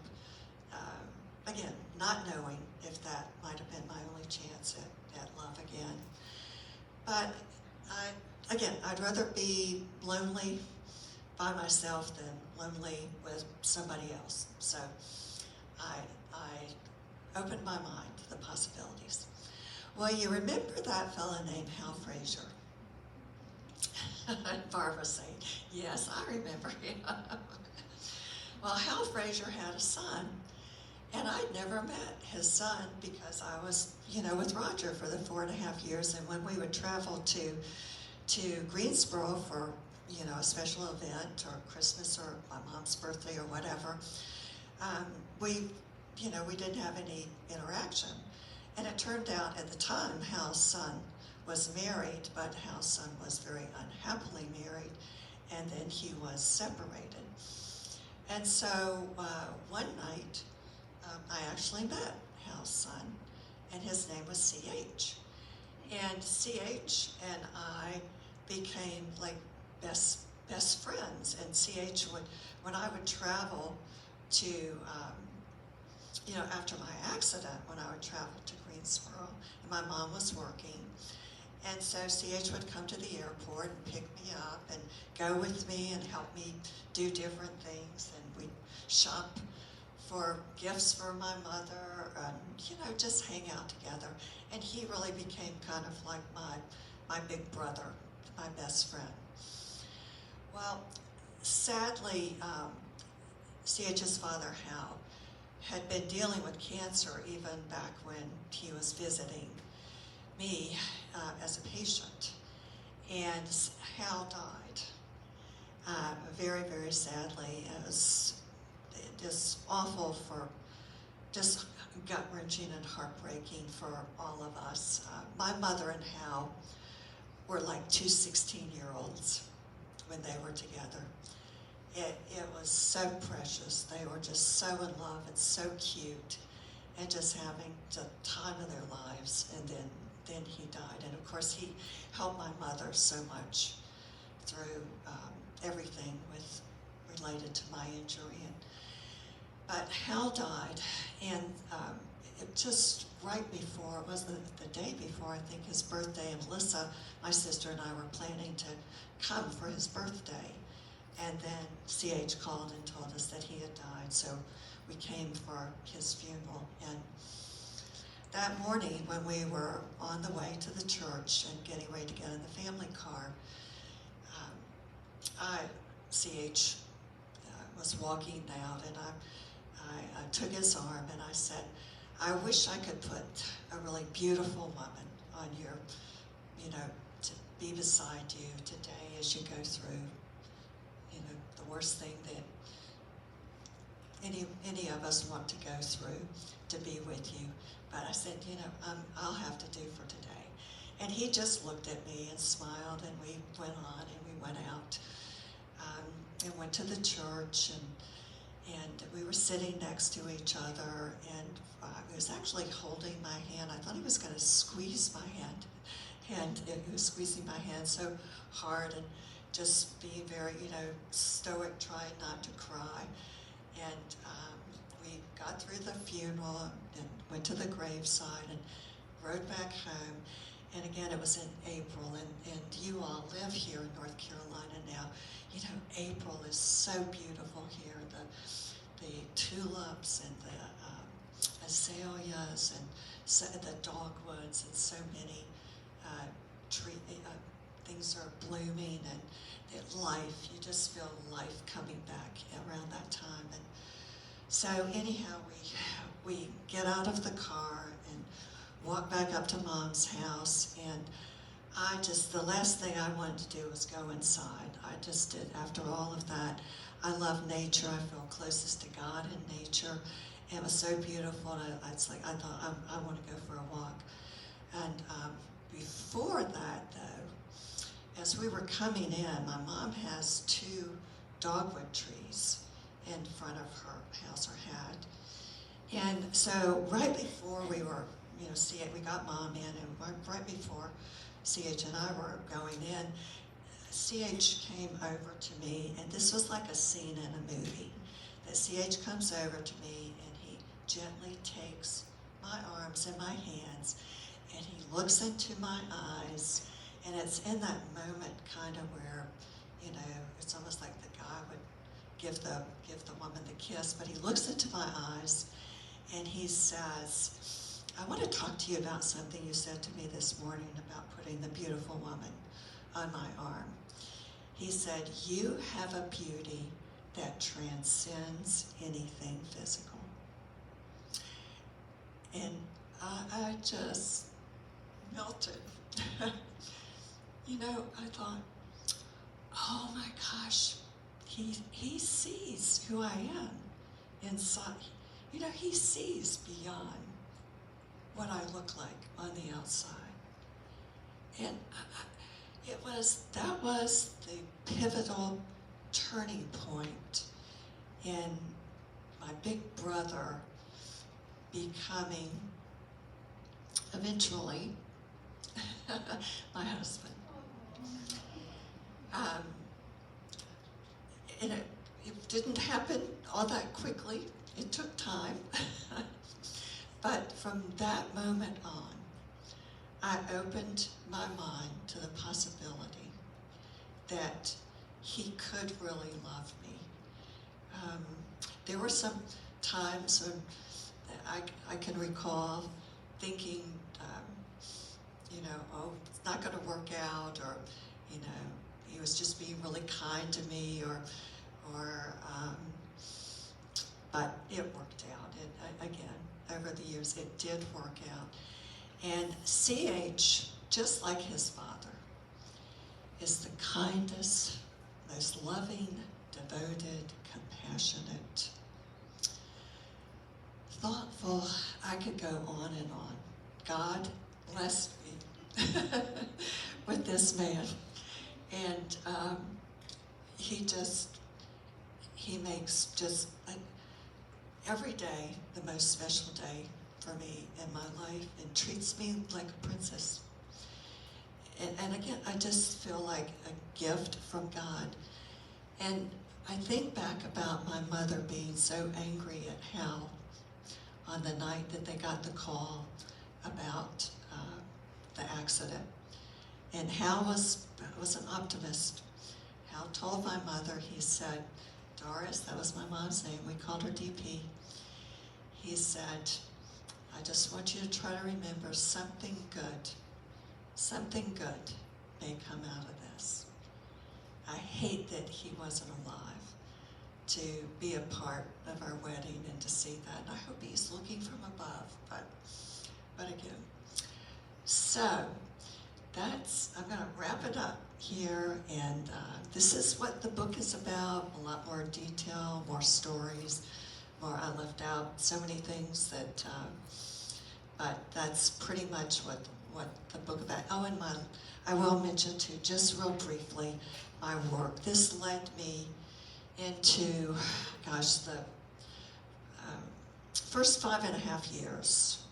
Again, not knowing if that might have been my only chance at love again. But I'd rather be lonely by myself than lonely with somebody else. So I opened my mind to the possibilities. Well, you remember that fella named Hal Frazier? Barbara saying, yes, I remember him. Well, Hal Frazier had a son, and I'd never met his son because I was, you know, with Roger for the 4.5 years, and when we would travel to Greensboro for, you know, a special event or Christmas or my mom's birthday or whatever, we didn't have any interaction. And it turned out at the time Hal's son was married, but Hal's son was very unhappily married, and then he was separated. And so one night, I actually met Hal's son, and his name was C.H. And C.H. and I became like best friends. And C.H. when I would travel to, you know, after my accident, when I would travel to Greensboro, and my mom was working, and so C.H. would come to the airport and pick me up and go with me and help me do different things, and we'd shop for gifts for my mother, and, you know, just hang out together. And he really became kind of like my big brother, my best friend. Well, sadly, C.H.'s father, Hal, had been dealing with cancer even back when he was visiting me as a patient. And Hal died very, very sadly. It was just awful for just gut-wrenching and heartbreaking for all of us. My mother and Hal were like two 16-year-olds when they were together. It was so precious. They were just so in love and so cute and just having the time of their lives. And then he died. And of course, he helped my mother so much through everything related to my injury. But Hal died, and it just right before, it was the day before, I think, his birthday, and Melissa, my sister, and I were planning to come for his birthday. And then CH called and told us that he had died, so we came for his funeral. And that morning, when we were on the way to the church and getting ready to get in the family car, CH was walking out, and I took his arm and I said, I wish I could put a really beautiful woman on your, to be beside you today as you go through, the worst thing that any of us want to go through, to be with you. But I said, I'll have to do for today. And he just looked at me and smiled, and we went on and we went out and went to the church, and we were sitting next to each other, and he was actually holding my hand. I thought he was going to squeeze my hand, and he was squeezing my hand so hard and just being very, stoic, trying not to cry. And we got through the funeral and went to the graveside and rode back home. And again, it was in April, and you all live here in North Carolina now. April is so beautiful here. The tulips and the azaleas and the dogwoods, and so many things are blooming, and life, you just feel life coming back around that time. And so anyhow, we get out of the car and walk back up to Mom's house, and the last thing I wanted to do was go inside. I just did. After all of that, I love nature. I feel closest to God in nature. And it was so beautiful. And I thought, I want to go for a walk. And before that, though, as we were coming in, my mom has 2 dogwood trees in front of her house, or had. And so right before we were, we got Mom in, and right before CH and I were going in, CH came over to me, and this was like a scene in a movie, that CH comes over to me, and he gently takes my arms in my hands, and he looks into my eyes, and it's in that moment kind of where, it's almost like the guy would give the woman the kiss, but he looks into my eyes, and he says, I want to talk to you about something you said to me this morning about putting the beautiful woman on my arm. He said, you have a beauty that transcends anything physical. And I just melted. I thought, oh my gosh, he sees who I am inside. He sees beyond what I look like on the outside. And that was the pivotal turning point in my big brother becoming, eventually, my husband. And it didn't happen all that quickly. It took time. But from that moment on, I opened my mind to the possibility that he could really love me. There were some times when I can recall thinking, oh, it's not going to work out, or, he was just being really kind to me, but it worked out. And again, over the years, it did work out. And CH, just like his father, is the kindest, most loving, devoted, compassionate, thoughtful. I could go on and on. God blessed me with this man. And he makes just every day the most special day for me in my life and treats me like a princess. And again, I just feel like a gift from God. And I think back about my mother being so angry at Hal on the night that they got the call about the accident. And Hal was an optimist. Hal told my mother, he said, Doris, that was my mom's name, we called her DP. He said, I just want you to try to remember something good may come out of this. I hate that he wasn't alive to be a part of our wedding and to see that. And I hope he's looking from above, but again. So, I'm gonna wrap it up here, and this is what the book is about, a lot more detail, more stories, more, I left out so many things that, but that's pretty much what the book about. Oh, and I will mention too, just real briefly, my work. This led me into, gosh, the first 5.5 years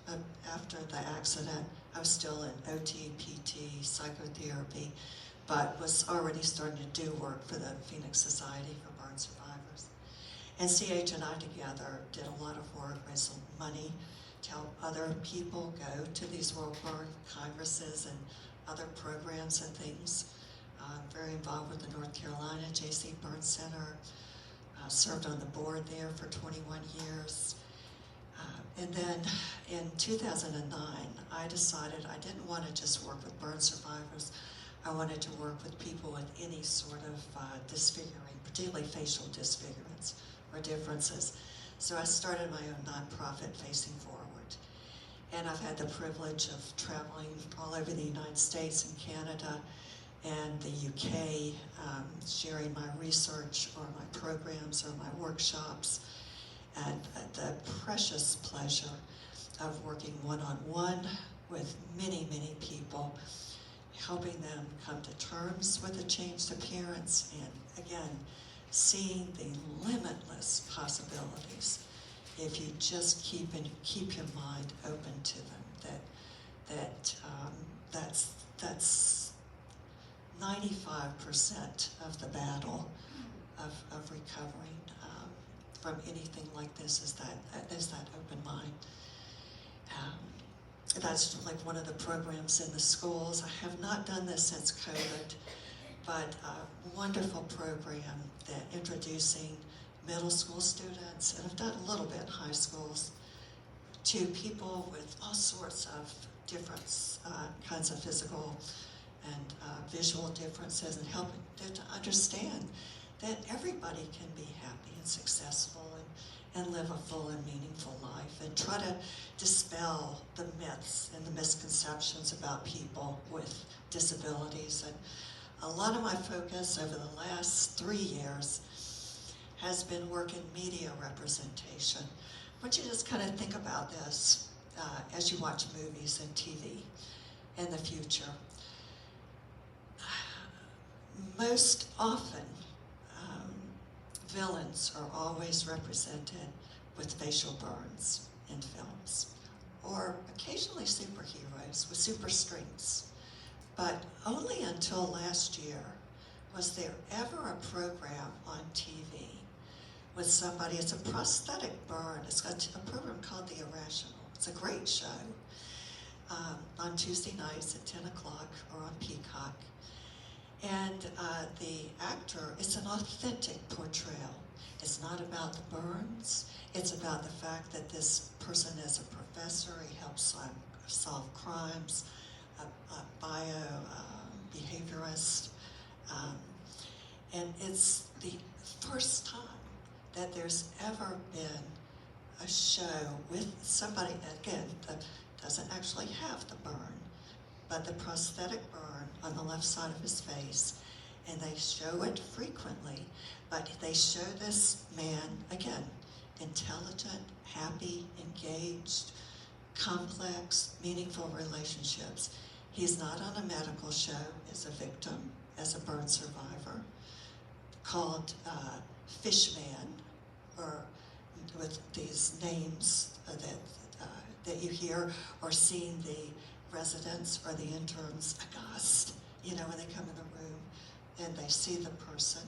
after the accident. I was still in OT, PT, psychotherapy, but was already starting to do work for the Phoenix Society for Burn Survivors. And CH and I together did a lot of work, raised some money to help other people go to these World Burn Congresses and other programs and things. Very involved with the North Carolina JC Burn Center. Served on the board there for 21 years. And then in 2009, I decided I didn't want to just work with burn survivors. I wanted to work with people with any sort of disfiguring, particularly facial disfigurements or differences. So I started my own nonprofit, Facing Forward. And I've had the privilege of traveling all over the United States and Canada and the UK, sharing my research or my programs or my workshops, and the precious pleasure of working one-on-one with many, many people, helping them come to terms with a changed appearance, and again, seeing the limitless possibilities if you just keep your mind open to them. That's 95% of the battle of recovering from anything like this is that open mind. That's like one of the programs in the schools. I have not done this since COVID, but a wonderful program that introducing middle school students, and I've done a little bit in high schools, to people with all sorts of different kinds of physical and visual differences, and helping them to understand that everybody can be happy and successful and live a full and meaningful life, and try to dispel the myths and the misconceptions about people with disabilities. And a lot of my focus over the last 3 years has been work in media representation. I want you to just kind of think about this as you watch movies and TV in the future. Most often, villains are always represented with facial burns in films, or occasionally superheroes with super strengths. But only until last year was there ever a program on TV with somebody, it's a prosthetic burn, it's got a program called The Irrational. It's a great show on Tuesday nights at 10 o'clock or on Peacock. And the actor, it's an authentic portrayal. It's not about the burns. It's about the fact that this person is a professor. He helps solve crimes, a behaviorist. And it's the first time that there's ever been a show with somebody, again, that doesn't actually have the burn, but the prosthetic burn on the left side of his face, and they show it frequently, but they show this man, again, intelligent, happy, engaged, complex, meaningful relationships. He's not on a medical show as a victim, as a burn survivor, called Fishman, or with these names that you hear, or seeing the residents or the interns aghast, you know, when they come in the room and they see the person.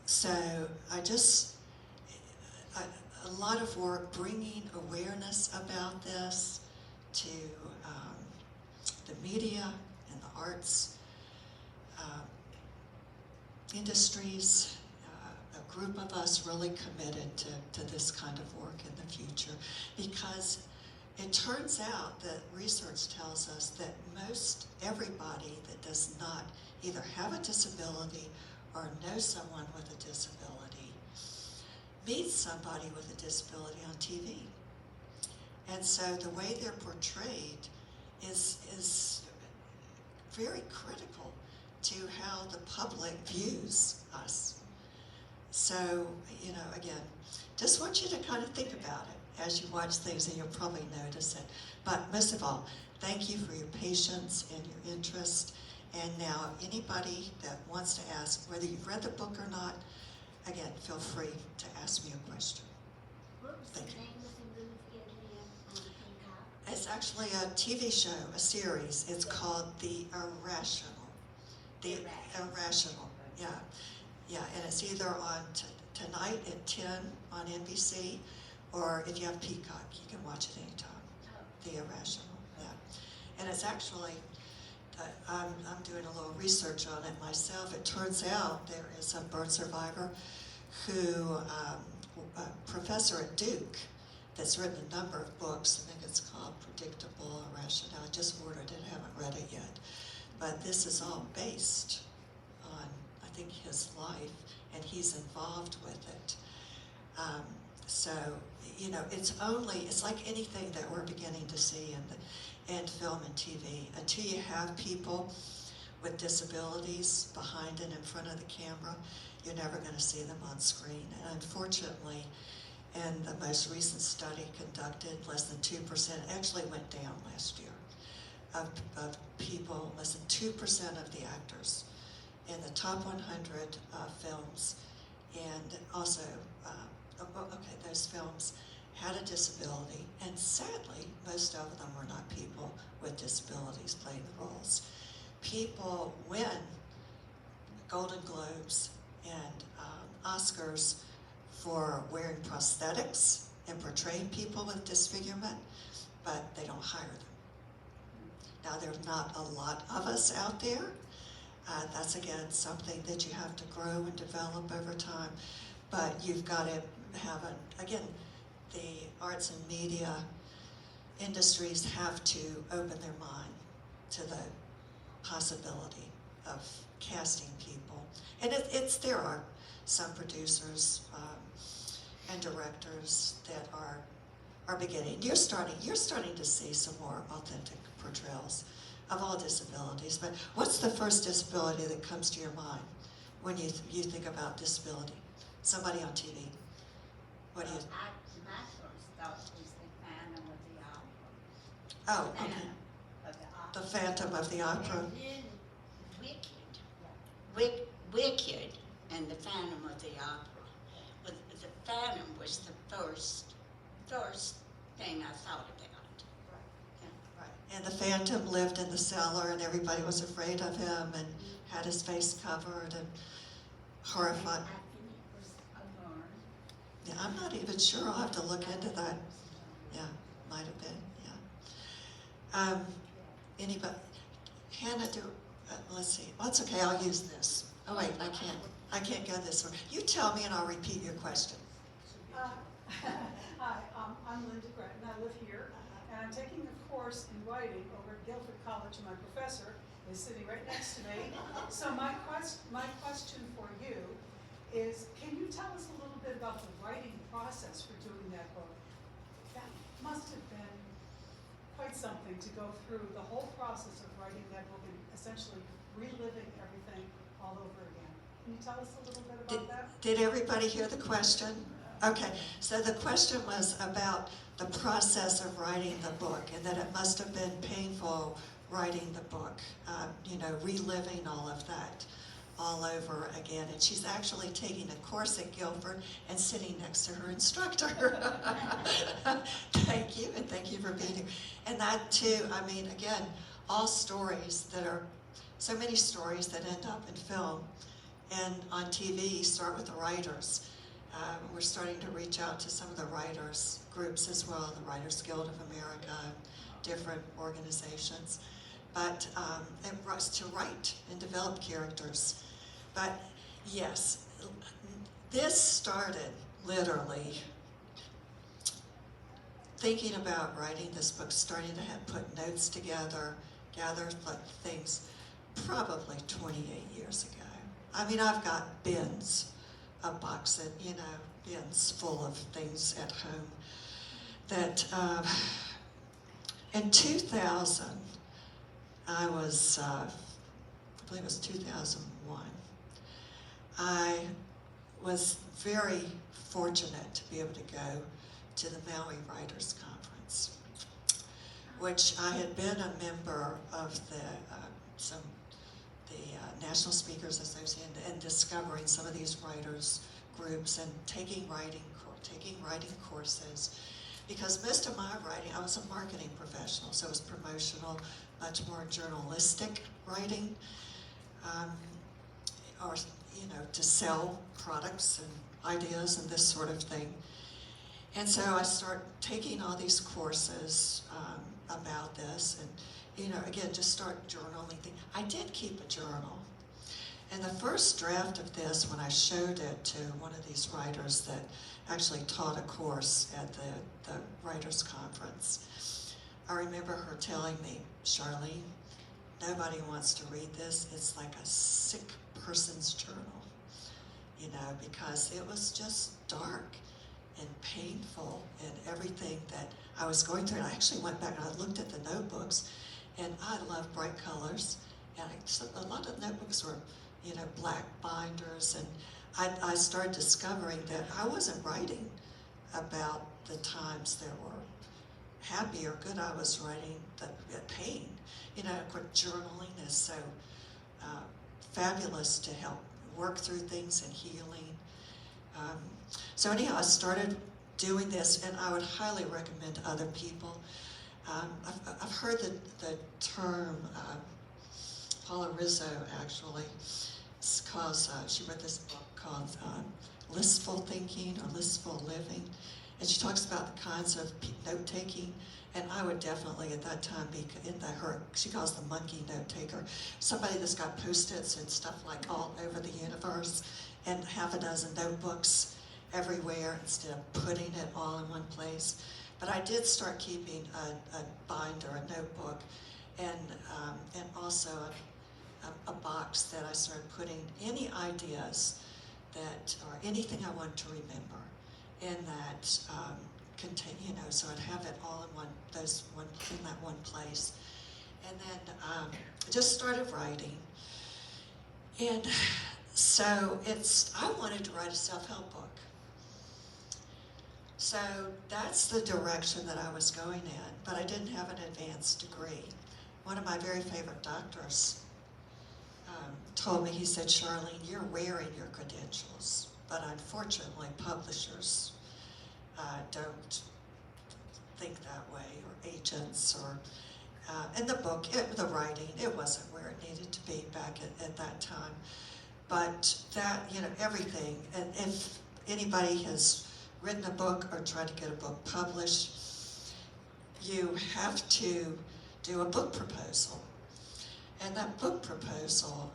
So a lot of work bringing awareness about this to the media and the arts industries. A group of us really committed to this kind of work in the future, because it turns out that research tells us that most everybody that does not either have a disability or know someone with a disability meets somebody with a disability on TV. And so the way they're portrayed is very critical to how the public views us. So, you know, again, just want you to kind of think about it as you watch things, and you'll probably notice it. But most of all, thank you for your patience and your interest. And now, anybody that wants to ask, whether you've read the book or not, again, feel free to ask me a question. What was Thank the you. name of the movie again on Peacock? It's actually a TV show, a series. It's called The Irrational. The Irrational, yeah. Yeah, and it's either on tonight at 10 on NBC, or if you have Peacock, you can watch it anytime. The Irrational, yeah. And it's actually, I'm doing a little research on it myself. It turns out there is a burn survivor who, a professor at Duke, that's written a number of books. I think it's called Predictable Irrational. I just ordered it, haven't read it yet. But this is all based on, I think, his life, and he's involved with it. So, you know, it's like anything that we're beginning to see in film and TV. Until you have people with disabilities behind and in front of the camera, you're never going to see them on screen. And unfortunately, in the most recent study conducted, less than 2%, actually went down last year, of people, less than 2% of the actors in the top 100 films, and also, those films had a disability, and sadly, most of them were not people with disabilities playing the roles. People win Golden Globes and Oscars for wearing prosthetics and portraying people with disfigurement, but they don't hire them. Now, there's not a lot of us out there. That's, again, something that you have to grow and develop over time. But you've got to have again, the arts and media industries have to open their mind to the possibility of casting people. And there are some producers and directors that are beginning. You're starting to see some more authentic portrayals of all disabilities. But what's the first disability that comes to your mind when you think about disability? Somebody on TV. What do you? My first thought was the Phantom of the Opera. Oh, okay. The Phantom of the Opera. And then Wicked, and the Phantom of the Opera. But the Phantom was the first thing I thought about. Right. And the Phantom lived in the cellar, and everybody was afraid of him, and had his face covered, and horrified. I think it was a barn. Yeah, I'm not even sure. I'll have to look into that. Yeah, might have been. Yeah. Anybody? Hannah, let's see. Well, it's okay. I'll use this. Oh wait, I can't go this way. You tell me, and I'll repeat your question. Hi, I'm Linda Gretton. I live here, and I'm taking a course in writing over at Guilford College, and my professor is sitting right next to me. So my question for you is, can you tell us a little bit about the writing process for doing that book? That must have been quite something to go through the whole process of writing that book and essentially reliving everything all over again. Can you tell us a little bit about that? Did everybody hear the question? Okay, so the question was about the process of writing the book, and that it must have been painful writing the book, reliving all of that all over again. And she's actually taking a course at Guilford and sitting next to her instructor. Thank you, and thank you for being here. And that too, I mean, again, all stories that are, so many stories that end up in film and on TV start with the writers. We're starting to reach out to some of the writers groups as well, the Writers Guild of America, different organizations. But it was to write and develop characters. But yes, this started literally thinking about writing this book, starting to put notes together, gather things, probably 28 years ago. I mean, I've got bins of boxes, bins full of things at home that in 2000, I believe it was 2001, I was very fortunate to be able to go to the Maui Writers Conference, which I had been a member of the National Speakers Association and discovering some of these writers groups and taking writing courses. Because most of my writing, I was a marketing professional, so it was promotional, much more journalistic writing, or to sell products and ideas and this sort of thing. And so I started taking all these courses about this, and again, just start journaling things. I did keep a journal. And the first draft of this, when I showed it to one of these writers that actually taught a course at the Writers Conference, I remember her telling me, Charlene, nobody wants to read this. It's like a sick person's journal, because it was just dark and painful and everything that I was going through. And I actually went back and I looked at the notebooks, and I love bright colors. And a lot of the notebooks were, black binders, and I started discovering that I wasn't writing about the times that were happy or good. I was writing the pain. Of course, journaling is so fabulous to help work through things and healing. So anyhow, I started doing this, and I would highly recommend to other people. I've heard the term, Paula Rizzo actually, because she wrote this book called Listful Thinking or Listful Living, and she talks about the kinds of note-taking, and I would definitely at that time be in she calls the monkey note-taker, somebody that's got Post-its and stuff like all over the universe, and half a dozen notebooks everywhere instead of putting it all in one place. But I did start keeping a binder, a notebook, and also a box that I started putting any ideas or anything I wanted to remember in that contain, so I'd have it all in that one place. And then just started writing. And so I wanted to write a self-help book. So that's the direction that I was going in, but I didn't have an advanced degree. One of my very favorite doctors told me, he said, Charlene, you're wearing your credentials, but unfortunately publishers don't think that way, or agents, or in the book, the writing, it wasn't where it needed to be back at that time. But that, everything, and if anybody has written a book or tried to get a book published, you have to do a book proposal. And that book proposal,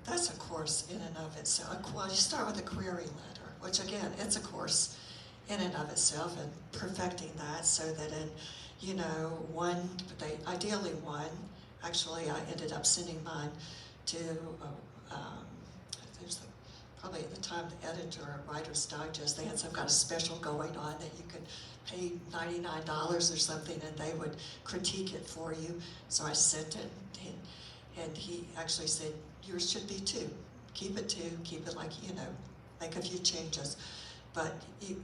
that's a course in and of itself. Well, you start with a query letter, which again, it's a course in and of itself, and perfecting that so that in, ideally one, actually I ended up sending mine to, there's probably at the time the editor of Writer's Digest, they had some kind of special going on that you could pay $99 or something and they would critique it for you. So I sent it, and he actually said, yours should be 2. Keep it 2, keep it like, make a few changes. But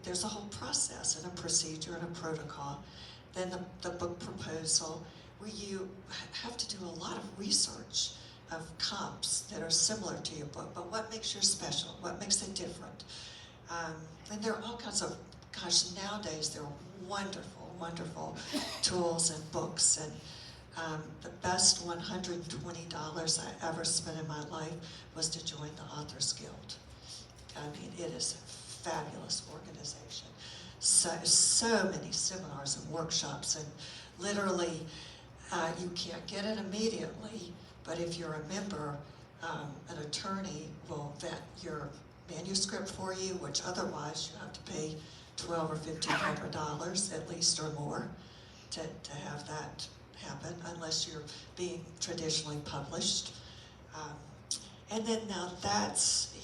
there's a whole process and a procedure and a protocol. Then the book proposal, where you have to do a lot of research of comps that are similar to your book, but what makes yours special? What makes it different? And there are all kinds of, gosh, nowadays there are wonderful, wonderful tools and books. And the best $120 I ever spent in my life was to join the Authors Guild. I mean, it is a fabulous organization. So many seminars and workshops, and literally you can't get it immediately, but if you're a member, an attorney will vet your manuscript for you, which otherwise you have to pay $1,200 or $1,500 at least or more to have that happen, unless you're being traditionally published. And then now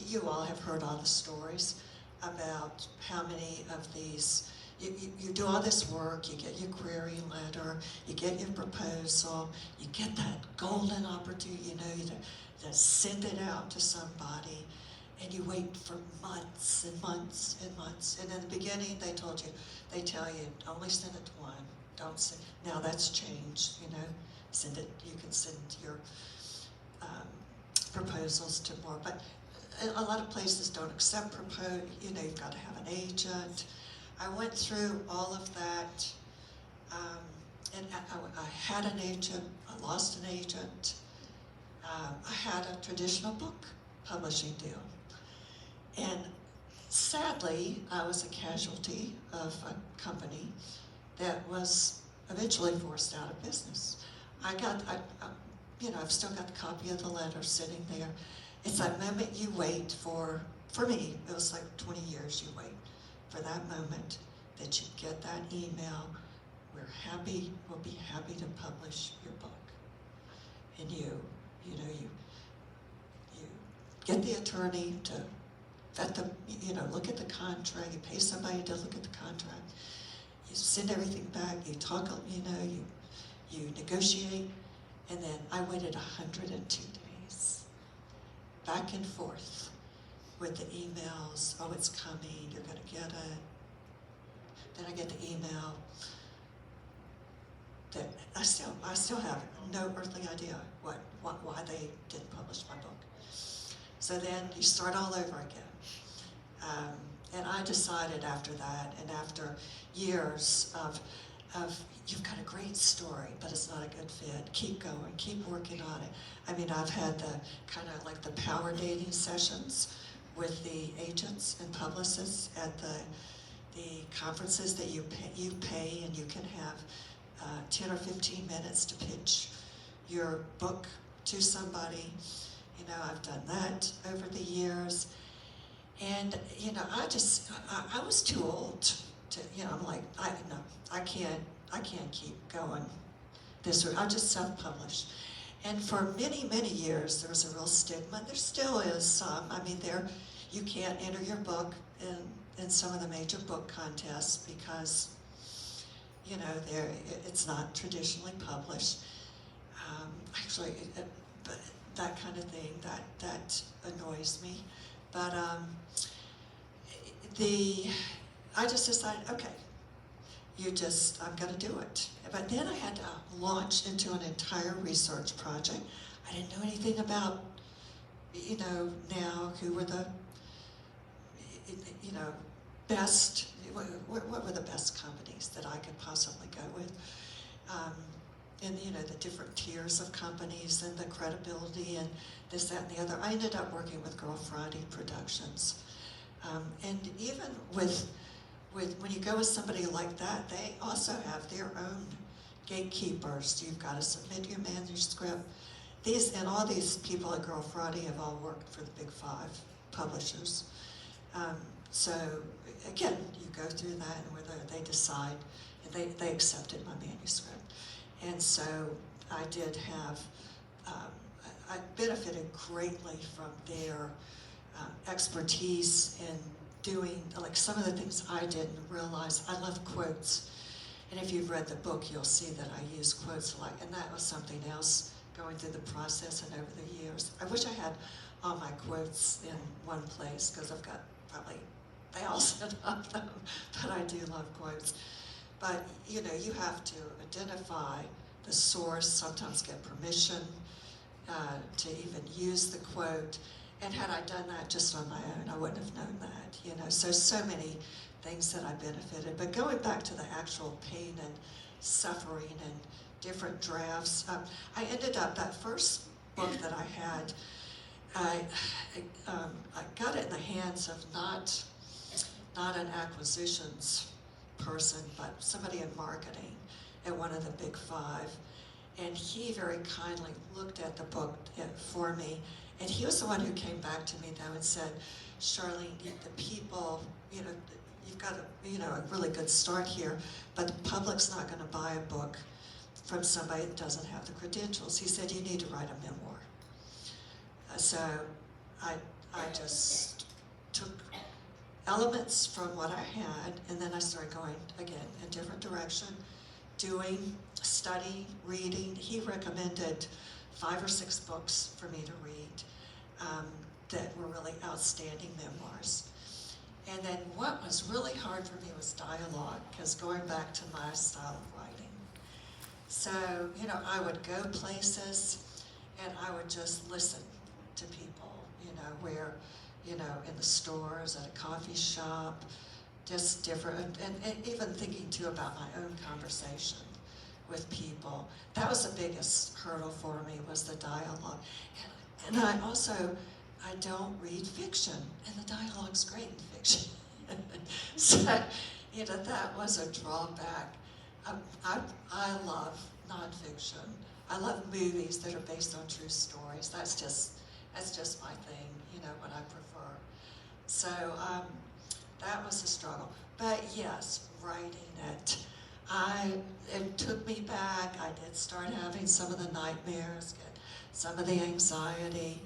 you all have heard all the stories about how many of these, you do all this work, you get your query letter, you get your proposal, you get that golden opportunity, to send it out to somebody, and you wait for months and months and months. And in the beginning, they tell you, only send it to one, don't send. Now that's changed, send it, you can send your proposals to more, but a lot of places don't accept you've got to have an agent. I went through all of that, and I had an agent, I lost an agent. I had a traditional book publishing deal. And sadly, I was a casualty of a company that was eventually forced out of business. I've still got the copy of the letter sitting there. It's that moment you wait for me, it was like 20 years you wait for that moment that you get that email, we'll be happy to publish your book. And you get the attorney to vet look at the contract, you pay somebody to look at the contract, you send everything back, you talk, you negotiate, and then I waited 102 days, back and forth with the emails, oh, it's coming, you're gonna get it. Then I get the email that I still have no earthly idea why they didn't publish my book. So then you start all over again. And I decided after that, and after years of you've got a great story, but it's not a good fit, keep going, keep working on it. I mean, I've had the kind of like the power dating sessions with the agents and publicists at the conferences that you pay, and you can have 10 or 15 minutes to pitch your book to somebody. I've done that over the years. And, I was too old to, I'm like, I can't keep going this way. I'll just self-publish. And for many, many years, there was a real stigma. There still is some. I mean, you can't enter your book in some of the major book contests because, it's not traditionally published. Actually, but that kind of thing, that annoys me. But I just decided, okay, I'm gonna do it. But then I had to launch into an entire research project. I didn't know anything about, now who were the, best, what were the best companies that I could possibly go with. And the different tiers of companies and the credibility and this, that, and the other. I ended up working with Girl Friday Productions. And even with when you go with somebody like that, they also have their own gatekeepers. You've got to submit your manuscript. All these people at Girl Friday have all worked for the big 5 publishers. So again, you go through that, and whether they decide, and they accepted my manuscript. And so I did have, I benefited greatly from their expertise in doing, like some of the things I didn't realize. I love quotes. And if you've read the book, you'll see that I use quotes a lot. And that was something else going through the process and over the years. I wish I had all my quotes in one place, because I've got probably they all said love them, but I do love quotes. But, you know, you have to identify the source, sometimes get permission to even use the quote. And had I done that just on my own, I wouldn't have known that, you know. So many things that I benefited. But going back to the actual pain and suffering and different drafts, I ended up, that first book that I had, I got it in the hands of not an acquisitions person, but somebody in marketing at one of the big five. And he very kindly looked at the book for me. And he was the one who came back to me though and said, Charlene, the people, you know, you've got a really good start here, but the public's not going to buy a book from somebody that doesn't have the credentials. He said, you need to write a memoir. So I just took elements from what I had, and then I started going again in a different direction, doing, studying, reading. He recommended 5 or 6 books for me to read that were really outstanding memoirs. And then what was really hard for me was dialogue, because going back to my style of writing. So, you know, I would go places and I would just listen to people, you know, where, you know, in the stores, at a coffee shop, just different, and even thinking too about my own conversation with people. That was the biggest hurdle for me, was the dialogue. And I don't read fiction, and the dialogue's great in fiction. So, you know, that was a drawback. I love nonfiction. I love movies that are based on true stories. That's just my thing, you know, what I prefer. So that was a struggle. But yes, writing it. It took me back. I did start having some of the nightmares, get some of the anxiety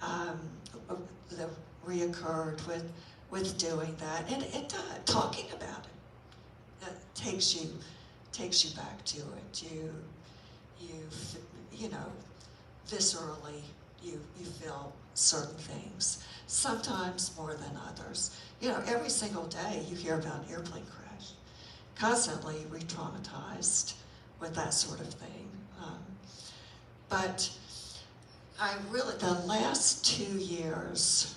that reoccurred with doing that. And talking about it takes you back to it. You know, viscerally, you feel certain things, sometimes more than others. You know, every single day you hear about an airplane crash, constantly re-traumatized with that sort of thing. But the last 2 years,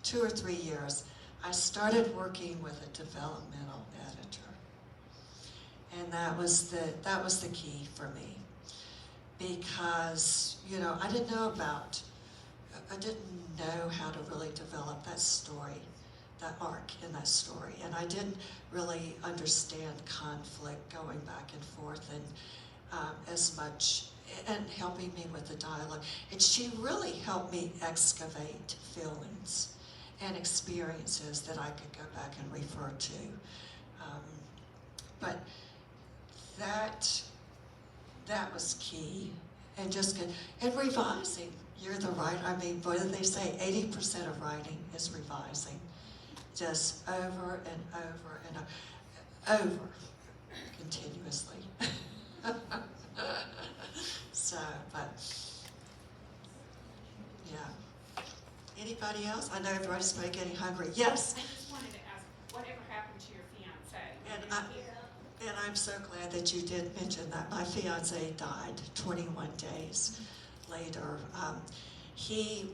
2 or 3 years, I started working with a developmental editor. And that was the key for me. Because, you know, I didn't know how to really develop that story, that arc in that story. And I didn't really understand conflict going back and forth and as much, and helping me with the dialogue. And she really helped me excavate feelings and experiences that I could go back and refer to. But that was key. And just and revising. You're the writer. I mean, what do they say? 80% of writing is revising. Just over and over and over, continuously. So, but, yeah. Anybody else? I know everybody's probably getting hungry. Yes? I just wanted to ask, whatever happened to your fiance? And I'm so glad that you did mention that. My fiance died 21 days later. He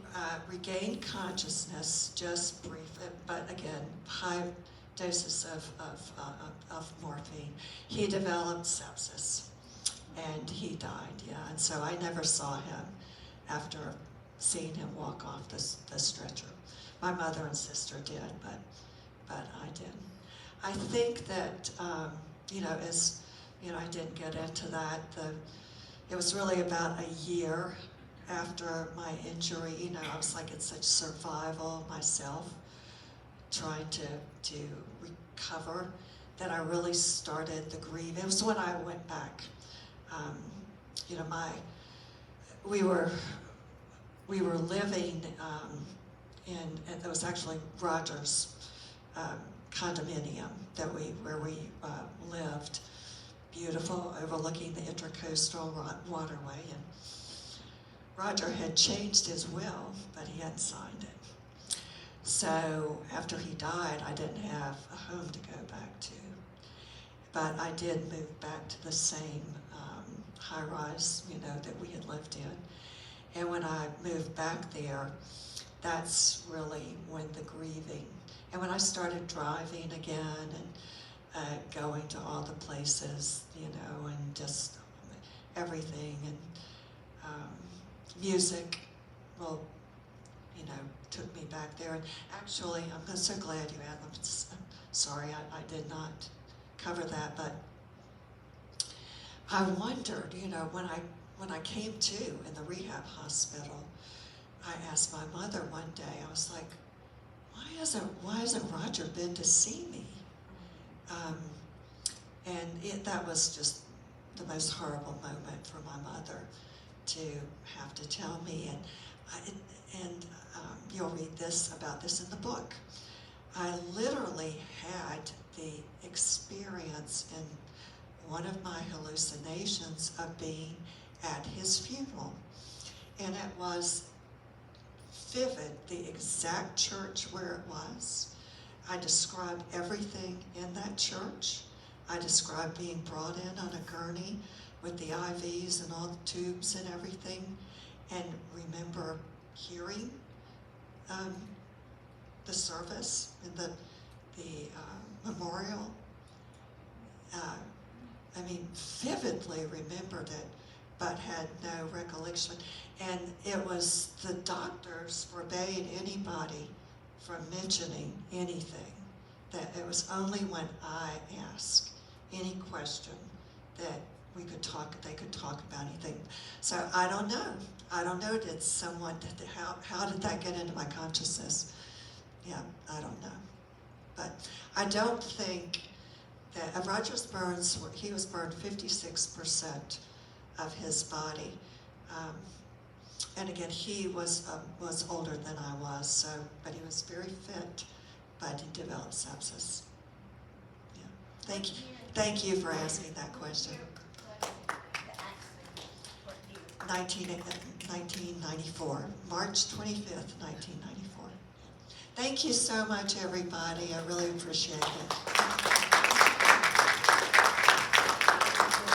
regained consciousness, just brief, but again, high doses of morphine. He developed sepsis, and he died, yeah. And so I never saw him after seeing him walk off the stretcher. My mother and sister did, but I didn't. I think that, you know, I didn't get into that. It was really about a year after my injury. You know, I was like in such survival myself, trying to recover, that I really started the grief. It was when I went back. You know, we were living in it was actually Roger's condominium where we lived, beautiful, overlooking the intercoastal waterway. And Roger had changed his will, but he hadn't signed it. So after he died, I didn't have a home to go back to. But I did move back to the same high-rise, that we had lived in. And when I moved back there, that's really when the grieving, and when I started driving again and going to all the places, and just everything, and music, well, took me back there. And actually, I'm so glad you asked. I'm sorry, I did not cover that, but I wondered, when I came to in the rehab hospital, I asked my mother one day, I was like, why hasn't Roger been to see me? And that was just the most horrible moment for my mother to have to tell me. And you'll read about this in the book. I literally had the experience in one of my hallucinations of being at his funeral. And it was vivid, the exact church where it was. I described everything in that church. I described being brought in on a gurney with the IVs and all the tubes and everything, and remember hearing the service and the memorial. Vividly remembered it, but had no recollection. And it was, the doctors forbade anybody from mentioning anything. That it was only when I asked any question that they could talk about anything. So I don't know, did someone, how did that get into my consciousness? Yeah, I don't know. But I don't think that Roger's burns, he was burned 56% of his body. And again, he was older than I was, but he was very fit, but he developed sepsis. Yeah. Thank you for asking that question. 1994, March 25th, 1994. Thank you so much, everybody. I really appreciate it.